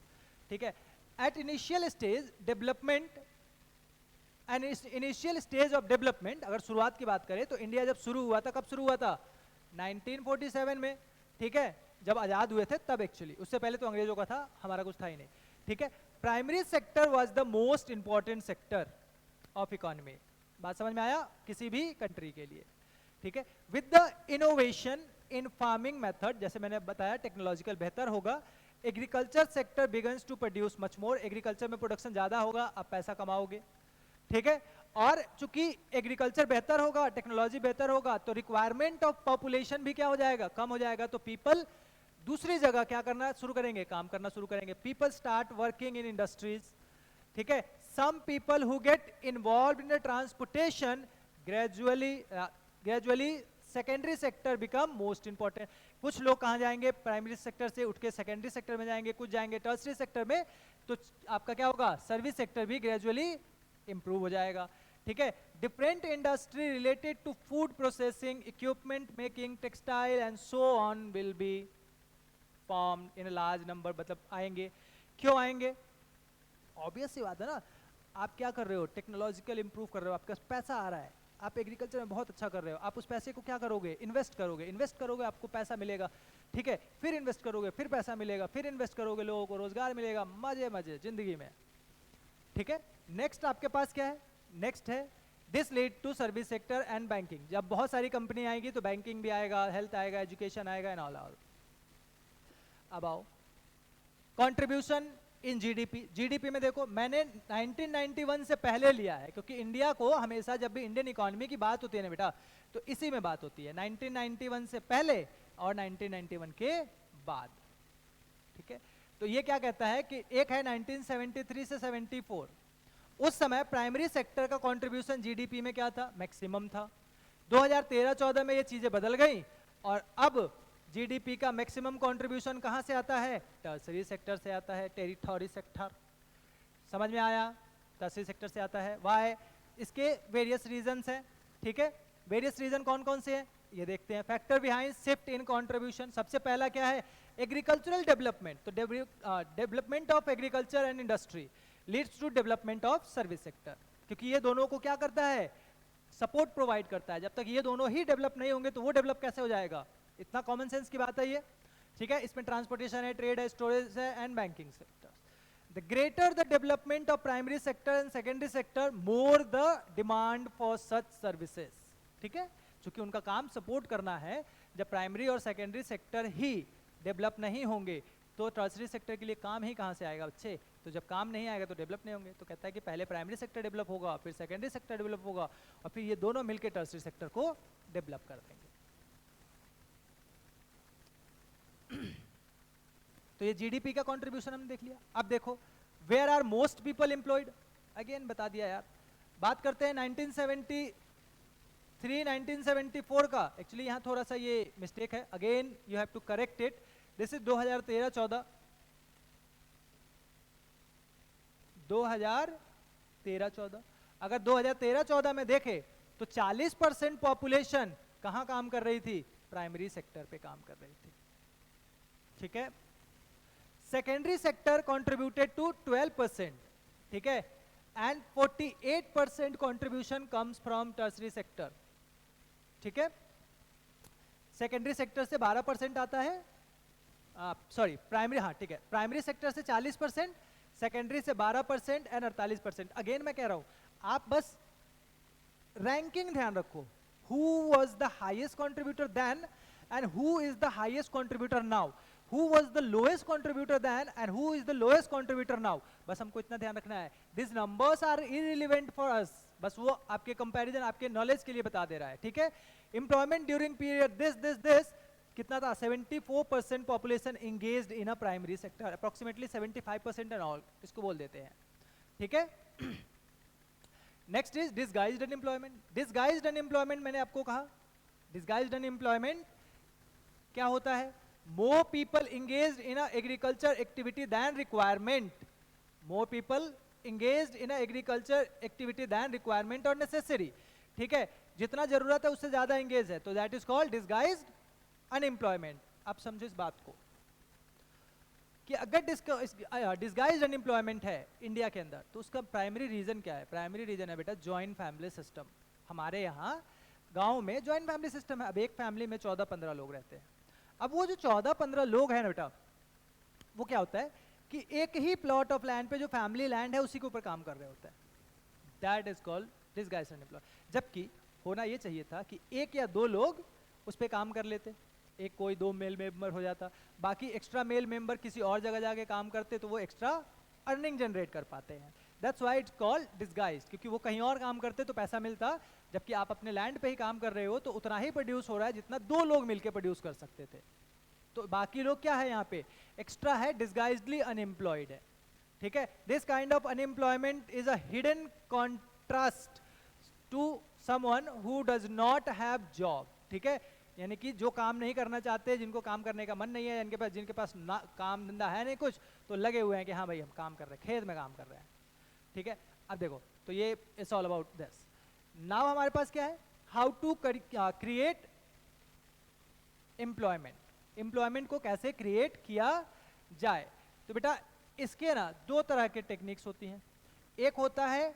ठीक है। At initial stage development and initial stage of development, अगर शुरुआत की बात करें तो इंडिया जब शुरू हुआ था, कब शुरू हुआ था? 1947 में, ठीक है, जब आजाद हुए थे तब एक्चुअली, उससे पहले तो अंग्रेजों का था, हमारा कुछ था ही नहीं, ठीक है। Primary sector was the most important sector of economy, बात समझ में आया, किसी भी कंट्री के लिए, ठीक है। With the innovation in farming method, जैसे मैंने बताया टेक्नोलॉजिकल बेहतर होगा, agriculture sector begins to produce much more, agriculture में प्रोडक्शन ज्यादा होगा, आप पैसा कमाओगे, ठीक है। और चूंकि एग्रीकल्चर बेहतर होगा, टेक्नोलॉजी बेहतर होगा, तो रिक्वायरमेंट ऑफ पॉपुलेशन भी क्या हो जाएगा, कम हो जाएगा, तो पीपल दूसरी जगह क्या करना शुरू करेंगे, काम करना शुरू करेंगे, people start working in industries, ठीक है। Some people who get involve in the transportation gradually secondary sector become most important, कुछ लोग कहाँ जाएंगे, प्राइमरी सेक्टर से उठ के सेकेंडरी सेक्टर में जाएंगे, कुछ जाएंगे टर्सरी सेक्टर में, तो आपका क्या होगा, सर्विस सेक्टर भी ग्रेजुअली इंप्रूव हो जाएगा, ठीक है। Different industry related to food processing, equipment making, textile and so on will be formed in large number, मतलब आएंगे, क्यों आएंगे, ऑब्वियस सी बात है ना, आप क्या कर रहे हो, टेक्नोलॉजिकल इंप्रूव कर रहे हो, आपका पैसा आ रहा है, आप एग्रीकल्चर में बहुत अच्छा कर रहे हो, आप उस पैसे को क्या करोगे, इन्वेस्ट करोगे, इन्वेस्ट करोगे आपको पैसा मिलेगा, ठीक है, फिर इन्वेस्ट करोगे, फिर पैसा मिलेगा, फिर इन्वेस्ट करोगे, लोगों को रोजगार मिलेगा, मजे मजे जिंदगी में, ठीक है। नेक्स्ट आपके पास क्या है, नेक्स्ट है this lead to service sector and banking, जब बहुत सारी कंपनी आएगी तो बैंकिंग भी आएगा, हेल्थ आएगा, एजुकेशन आएगा एंड ऑल। अब आओ कंट्रीब्यूशन इन जीडीपी, जीडीपी में देखो मैंने 1991 से पहले लिया है, क्योंकि इंडिया को हमेशा जब भी इंडियन इकोनॉमी की बात होती है ना बेटा, तो इसी में बात होती है, 1991 से पहले और 1991 के बाद, ठीक है। तो ये क्या कहता है कि एक है 1973 से 74, उस समय प्राइमरी सेक्टर का कंट्रीब्यूशन जीडीपी में क्या था, मैक्सिमम था। 2013-14 में ये चीजें बदल गई और अब जीडीपी का मैक्सिमम कंट्रीब्यूशन कहां से आता है, टर्सरी सेक्टर से आता है, टेरिटरी सेक्टर, समझ में आया, टर्सरी सेक्टर से आता है। वाई, इसके वेरियस रीजंस हैं, ठीक है। वेरियस रीजन कौन कौन से हैं ये देखते हैं। Factor behind shift in contribution, सबसे पहला क्या है, एग्रीकल्चरल डेवलपमेंट, तो development of agriculture and industry leads to development of service sector, क्योंकि ये दोनों को क्या करता है, सपोर्ट प्रोवाइड करता है। जब तक ये दोनों ही डेवलप नहीं होंगे तो वो डेवलप कैसे हो जाएगा, इतना कॉमन सेंस की बात है ये, ठीक है। इसमें ट्रांसपोर्टेशन है, ट्रेड है, स्टोरेज है and banking sector. The greater the development of primary sector and secondary sector, more the demand for such services, ठीक है। क्योंकि उनका काम सपोर्ट करना है, जब प्राइमरी और सेकेंडरी सेक्टर ही डेवलप नहीं होंगे तो टर्सरी सेक्टर के लिए काम ही कहाँ से आएगा बच्चे, तो जब काम नहीं आएगा तो डेवलप नहीं होंगे। तो कहता है कि पहले प्राइमरी सेक्टर डेवलप होगा, फिर सेकेंडरी सेक्टर डेवलप होगा और फिर ये दोनों मिलकर टर्सरी सेक्टर को डेवलप कर देंगे। तो ये जीडीपी का कंट्रीब्यूशन हमने देख लिया। अब देखो where are most people employed, again बता दिया यार। बात करते हैं 1973 1974 का, एक्चुअली यहाँ थोड़ा सा ये मिस्टेक है, again you have to correct it, this is 2013-14 2013-14। अगर 2013-14 में देखे तो 40% पॉपुलेशन कहाँ काम कर रही थी, प्राइमरी सेक्टर पे काम कर रही थी, ठीक है। सेकेंडरी सेक्टर कंट्रीब्यूटेड टू 12%, ठीक है, and 48% contribution comes from tertiary sector, ठीक है। सेकेंडरी सेक्टर से 12% आता है, सॉरी प्राइमरी, हाँ ठीक है, प्राइमरी सेक्टर से 40%, सेकेंडरी से 12% एंड 48%। अगेन मैं कह रहा हूं आप बस रैंकिंग ध्यान रखो, who was the highest contributor then and who is the highest contributor now, who was the lowest contributor then and who is the lowest contributor now, बस हमको इतना ध्यान रखना है। These numbers are irrelevant for us, बस वो आपके comparison, आपके नॉलेज के लिए बता दे रहा है, ठीक है। एम्प्लॉयमेंट ड्यूरिंग पीरियड दिस कितना था, 74% population engaged in a primary sector, approximately 75% and all, इसको बोल देते हैं, ठीक है। Next is disguised unemployment. Disguised unemployment मैंने आपको कहा, डिसगाइज्ड अनएम्प्लॉयमेंट क्या होता है, more people engaged in a agriculture activity than requirement, more people engaged in a agriculture activity than requirement or necessary, ठीक है, जितना जरूरत है उससे ज्यादा एंगेज है, तो that is called disguised unemployment। आप समझो इस बात को कि अगर डिसगाइज्ड अनएम्प्लॉयमेंट है इंडिया के अंदर तो उसका प्राइमरी रीजन क्या है, प्राइमरी रीजन है बेटा जॉइंट फैमिली सिस्टम। हमारे यहाँ गांव में जॉइंट फैमिली सिस्टम है, अब एक फैमिली में 14-15 लोग रहते हैं। अब वो जो 14-15 लोग हैं ना बेटा, वो क्या होता है कि एक ही प्लॉट ऑफ लैंड पे जो फैमिली लैंड है उसी के ऊपर काम कर रहे होते हैं, that is called disguised unemployed. जबकि होना ये चाहिए था कि एक या दो लोग उस पर काम कर लेते, एक कोई 2 मेल मेंबर हो जाता, बाकी एक्स्ट्रा मेल मेंबर किसी और जगह जाके काम करते तो वो एक्स्ट्रा अर्निंग जनरेट कर पाते हैं। That's why it's called disguised, क्योंकि वो कहीं और काम करते तो पैसा मिलता, जबकि आप अपने लैंड पे ही काम कर रहे हो तो उतना ही प्रोड्यूस हो रहा है जितना 2 लोग मिलकर प्रोड्यूस कर सकते थे। तो बाकी लोग क्या है यहाँ पे, एक्स्ट्रा है, डिसगाइज्डली अनएम्प्लॉयड है। ठीक है, this kind of unemployment is a hidden contrast to someone who does not have job. ठीक है, यानी कि जो काम नहीं करना चाहते, जिनको काम करने का मन नहीं है, जिनके पास ना काम धंधा है नहीं कुछ, तो लगे हुए हैं कि हाँ भाई हम काम कर रहे हैं, खेत में काम कर रहे हैं। ठीक है, अब देखो तो ये it's all about this. Now हमारे पास क्या है, how to create employment, employment को कैसे क्रिएट किया जाए। तो बेटा इसके ना 2 तरह के टेक्निक्स होती हैं। एक होता है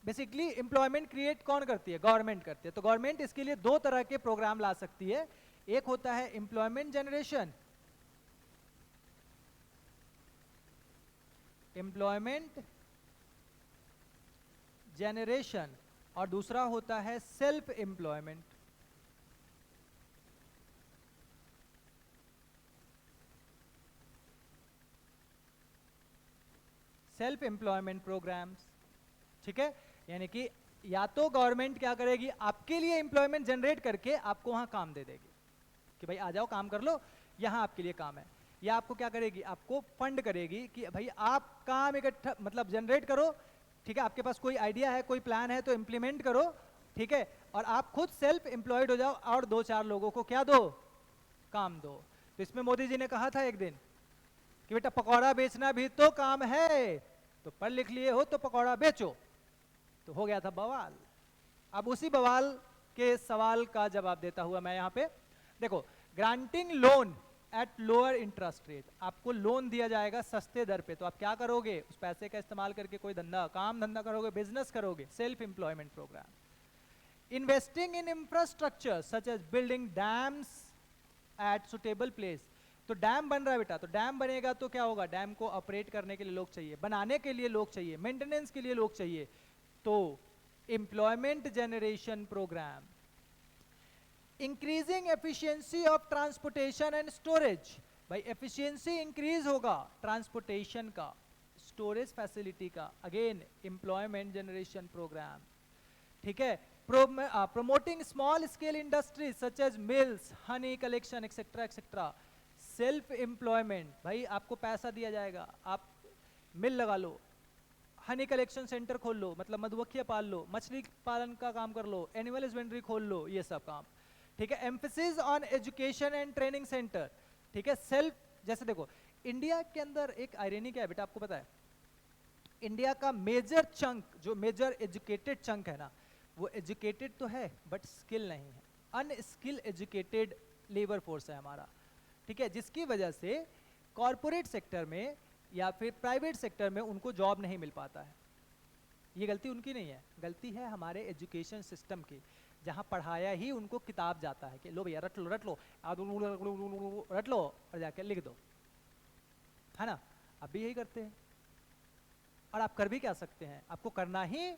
बेसिकली एम्प्लॉयमेंट क्रिएट कौन करती है, गवर्नमेंट करती है। तो गवर्नमेंट इसके लिए 2 तरह के प्रोग्राम ला सकती है। एक होता है एम्प्लॉयमेंट जनरेशन, एम्प्लॉयमेंट जनरेशन, और दूसरा होता है self employment. Self employment programmes. ठीक है, यानी कि या तो गवर्नमेंट क्या करेगी, आपके लिए एम्प्लॉयमेंट जनरेट करके आपको वहां काम दे देगी कि भाई आ जाओ काम कर लो, यहां आपके लिए काम है। या आपको क्या करेगी, आपको फंड करेगी कि भाई आप काम इकट्ठा मतलब जनरेट करो। ठीक है, आपके पास कोई आइडिया है, कोई प्लान है तो इम्प्लीमेंट करो। ठीक है, और आप खुद सेल्फ एम्प्लॉयड हो जाओ और 2-4 लोगों को क्या दो, काम दो। तो इसमें मोदी जी ने कहा था एक दिन कि बेटा पकौड़ा बेचना भी तो काम है, तो पढ़ लिख लिए हो तो पकौड़ा बेचो। तो हो गया था बवाल। अब उसी बवाल के सवाल का जवाब देता हुआ मैं यहाँ पे, देखो granting loan at lower interest rate, आपको लोन दिया जाएगा सस्ते दर पे, तो आप क्या करोगे, उस पैसे का इस्तेमाल करके कोई काम धंधा करोगे, बिजनेस करोगे, self employment programme. Investing in infrastructure such as building dams at suitable place, तो डैम बन रहा है बेटा, तो डैम बनेगा तो क्या होगा, डैम को ऑपरेट करने के लिए लोग चाहिए, बनाने के लिए लोग चाहिए, मेंटेनेंस के लिए लोग चाहिए, तो employment generation programme. Increasing efficiency of transportation and storage, भाई एफिशिएंसी इंक्रीज होगा ट्रांसपोर्टेशन का, स्टोरेज फैसिलिटी का, अगेन एम्प्लॉयमेंट जनरेशन प्रोग्राम। ठीक है, promoting small scale industries such as mills, honey collection etc etc, self employment, भाई आपको पैसा दिया जाएगा, आप मिल लगा लो, हनी कलेक्शन सेंटर खोल लो, मतलब मधुमक्खियां पाल लो, मछली पालन का काम कर लो, एनिमल हस्बेंड्री खोल लो, ये सब काम। ठीक है, emphasis on education and training centre. ठीक है, सेल्फ, जैसे देखो इंडिया के अंदर एक आयरनी क्या है बेटा, आपको पता है, इंडिया का मेजर चंक, जो मेजर एजुकेटेड चंक है ना, वो एजुकेटेड तो है बट स्किल नहीं है, अनस्किल एजुकेटेड लेबर फोर्स है हमारा। ठीक है, जिसकी वजह से कॉरपोरेट सेक्टर में या फिर प्राइवेट सेक्टर में उनको जॉब नहीं मिल पाता है। ये गलती उनकी नहीं है, गलती है हमारे एजुकेशन सिस्टम की, जहाँ पढ़ाया ही उनको किताब जाता है कि लो भैया रट लो रट लो रट लो और जाके लिख दो, है ना। अब भी यही करते हैं, और आप कर भी क्या सकते हैं, आपको करना ही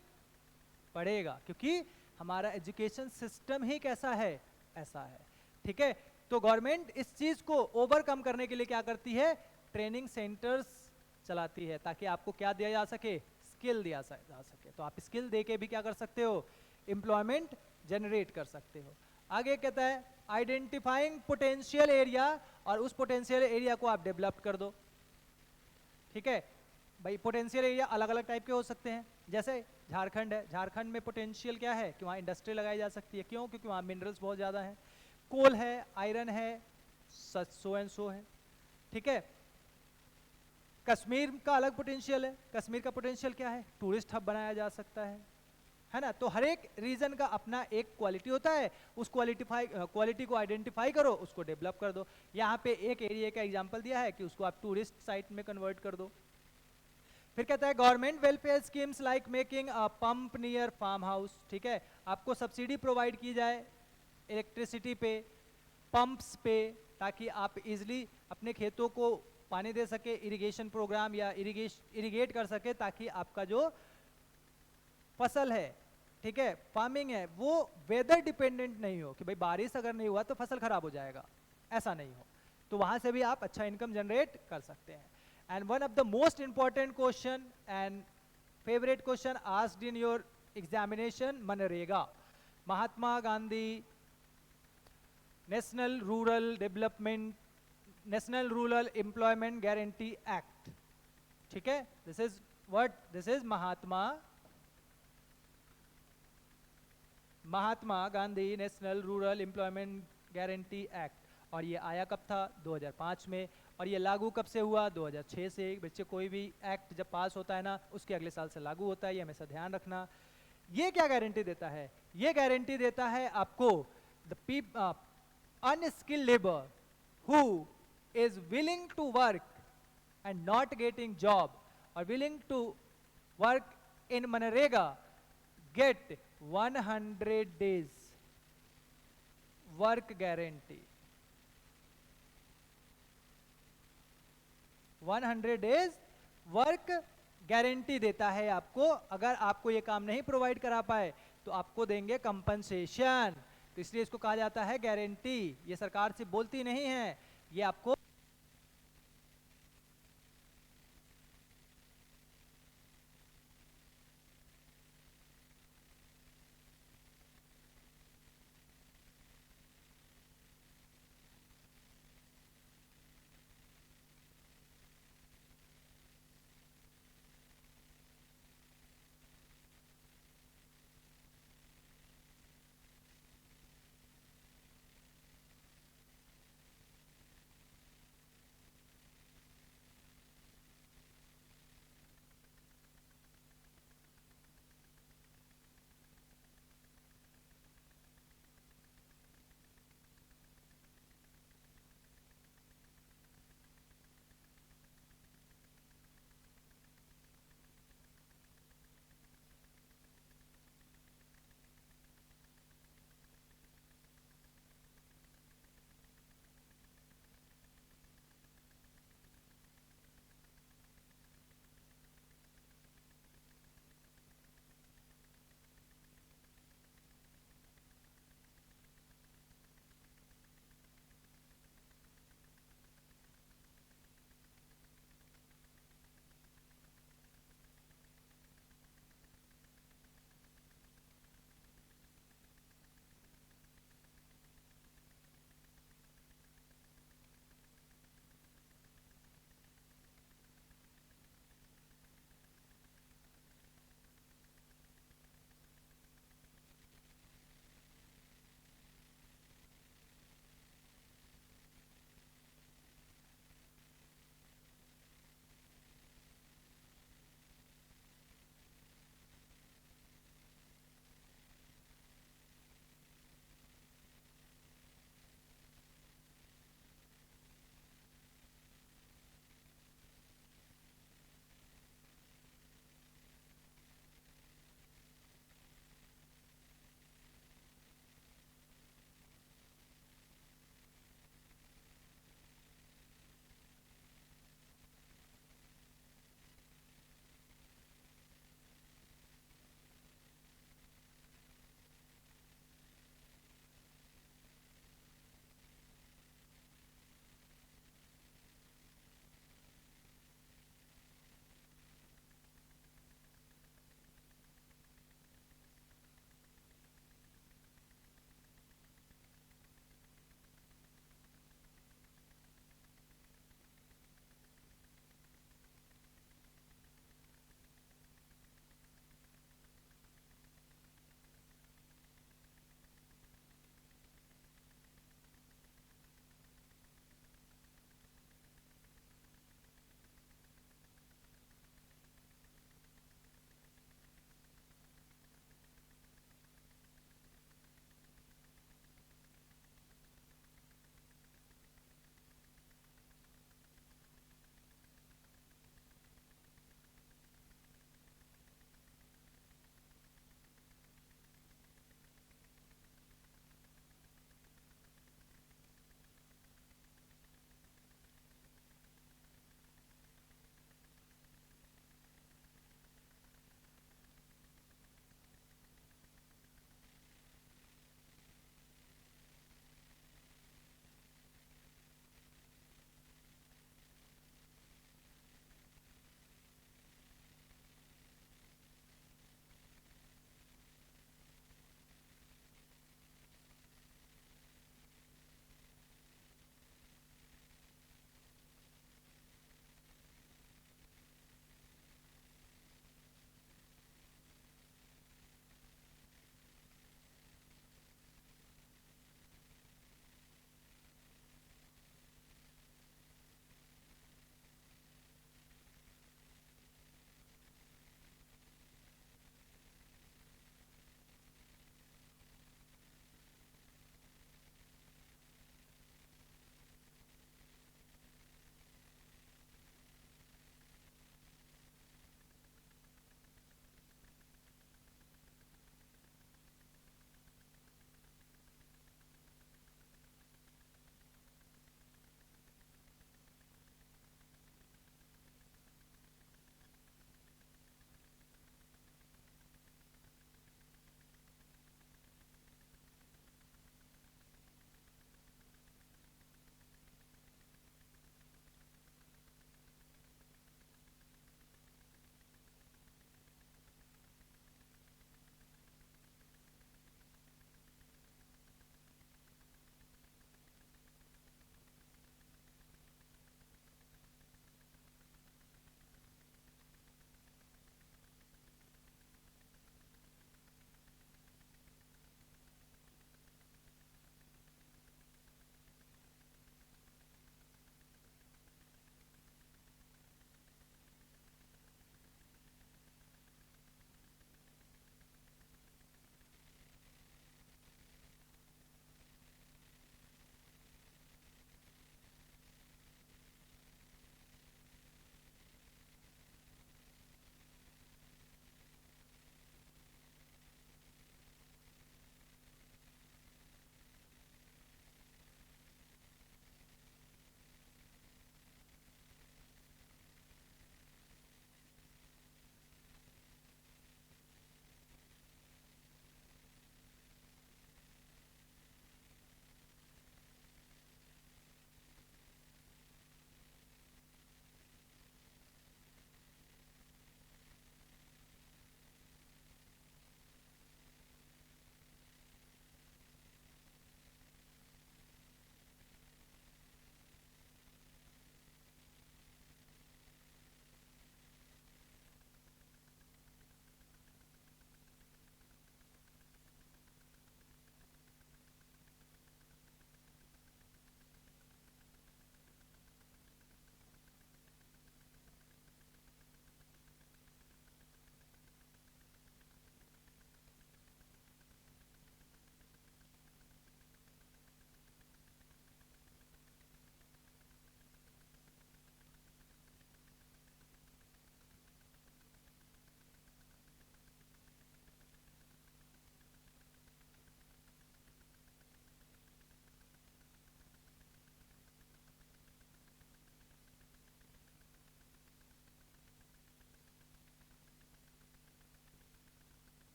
पड़ेगा, क्योंकि हमारा एजुकेशन सिस्टम ही कैसा है, ऐसा है। ठीक है, तो गवर्नमेंट इस चीज को ओवरकम करने के लिए क्या करती है, ट्रेनिंग सेंटर्स चलाती है, ताकि आपको क्या दिया जा सके, स्किल दिया जा सके। तो आप स्किल दे के भी क्या कर सकते हो, एम्प्लॉयमेंट जनरेट कर सकते हो। आगे कहता है आइडेंटिफाइंग पोटेंशियल एरिया, और उस पोटेंशियल एरिया को आप डेवलप कर दो। ठीक है भाई, पोटेंशियल एरिया अलग अलग टाइप के हो सकते हैं, जैसे झारखंड है, झारखंड में पोटेंशियल क्या है कि वहाँ इंडस्ट्री लगाई जा सकती है, क्यों, क्योंकि वहाँ मिनरल्स बहुत ज़्यादा हैं, कोल है, आयरन है, सो एंड सो है। ठीक है, कश्मीर का अलग पोटेंशियल है, कश्मीर का पोटेंशियल क्या है, टूरिस्ट हब बनाया जा सकता है ना। तो हर एक रीजन का अपना एक क्वालिटी होता है, उस क्वालिटी को आइडेंटिफाई करो, उसको डेवलप कर दो। यहाँ पे एक एरिया का एग्जांपल दिया है कि उसको आप टूरिस्ट साइट में कन्वर्ट कर दो। फिर कहता है government welfare schemes like making a pump near farm house. ठीक है, आपको सब्सिडी प्रोवाइड की जाए इलेक्ट्रिसिटी पे, पंप्स पे, ताकि आप इजली अपने खेतों को पानी दे सके, इरिगेशन प्रोग्राम या इरिगेट कर सके, ताकि आपका जो फसल है, ठीक है, फार्मिंग है, वो वेदर डिपेंडेंट नहीं हो कि भाई बारिश अगर नहीं हुआ तो फसल खराब हो जाएगा, ऐसा नहीं हो। तो वहां से भी आप अच्छा इनकम जनरेट कर सकते हैं। And one of the most important question and favourite question asked in your examination, MNREGA, Mahatma Gandhi national rural employment guarantee act, ठीक है, this is Mahatma Gandhi national rural employment guarantee act. और ये आया कब था? 2005 में। और ये लागू कब से हुआ? 2006 से। बच्चे कोई भी एक्ट जब पास होता है ना, उसके अगले साल से लागू होता है, ये हमेशा ध्यान रखना। ये क्या गारंटी देता है? ये गारंटी देता है आपको the unskilled labour who is willing to work and not getting job or willing to work in Manrega get 100 days work guarantee, 100 days work guarantee देता है आपको। अगर आपको ये काम नहीं प्रोवाइड करा पाए तो आपको देंगे कंपनसेशन। तो इसलिए इसको कहा जाता है गारंटी। ये सरकार से बोलती नहीं है, ये आपको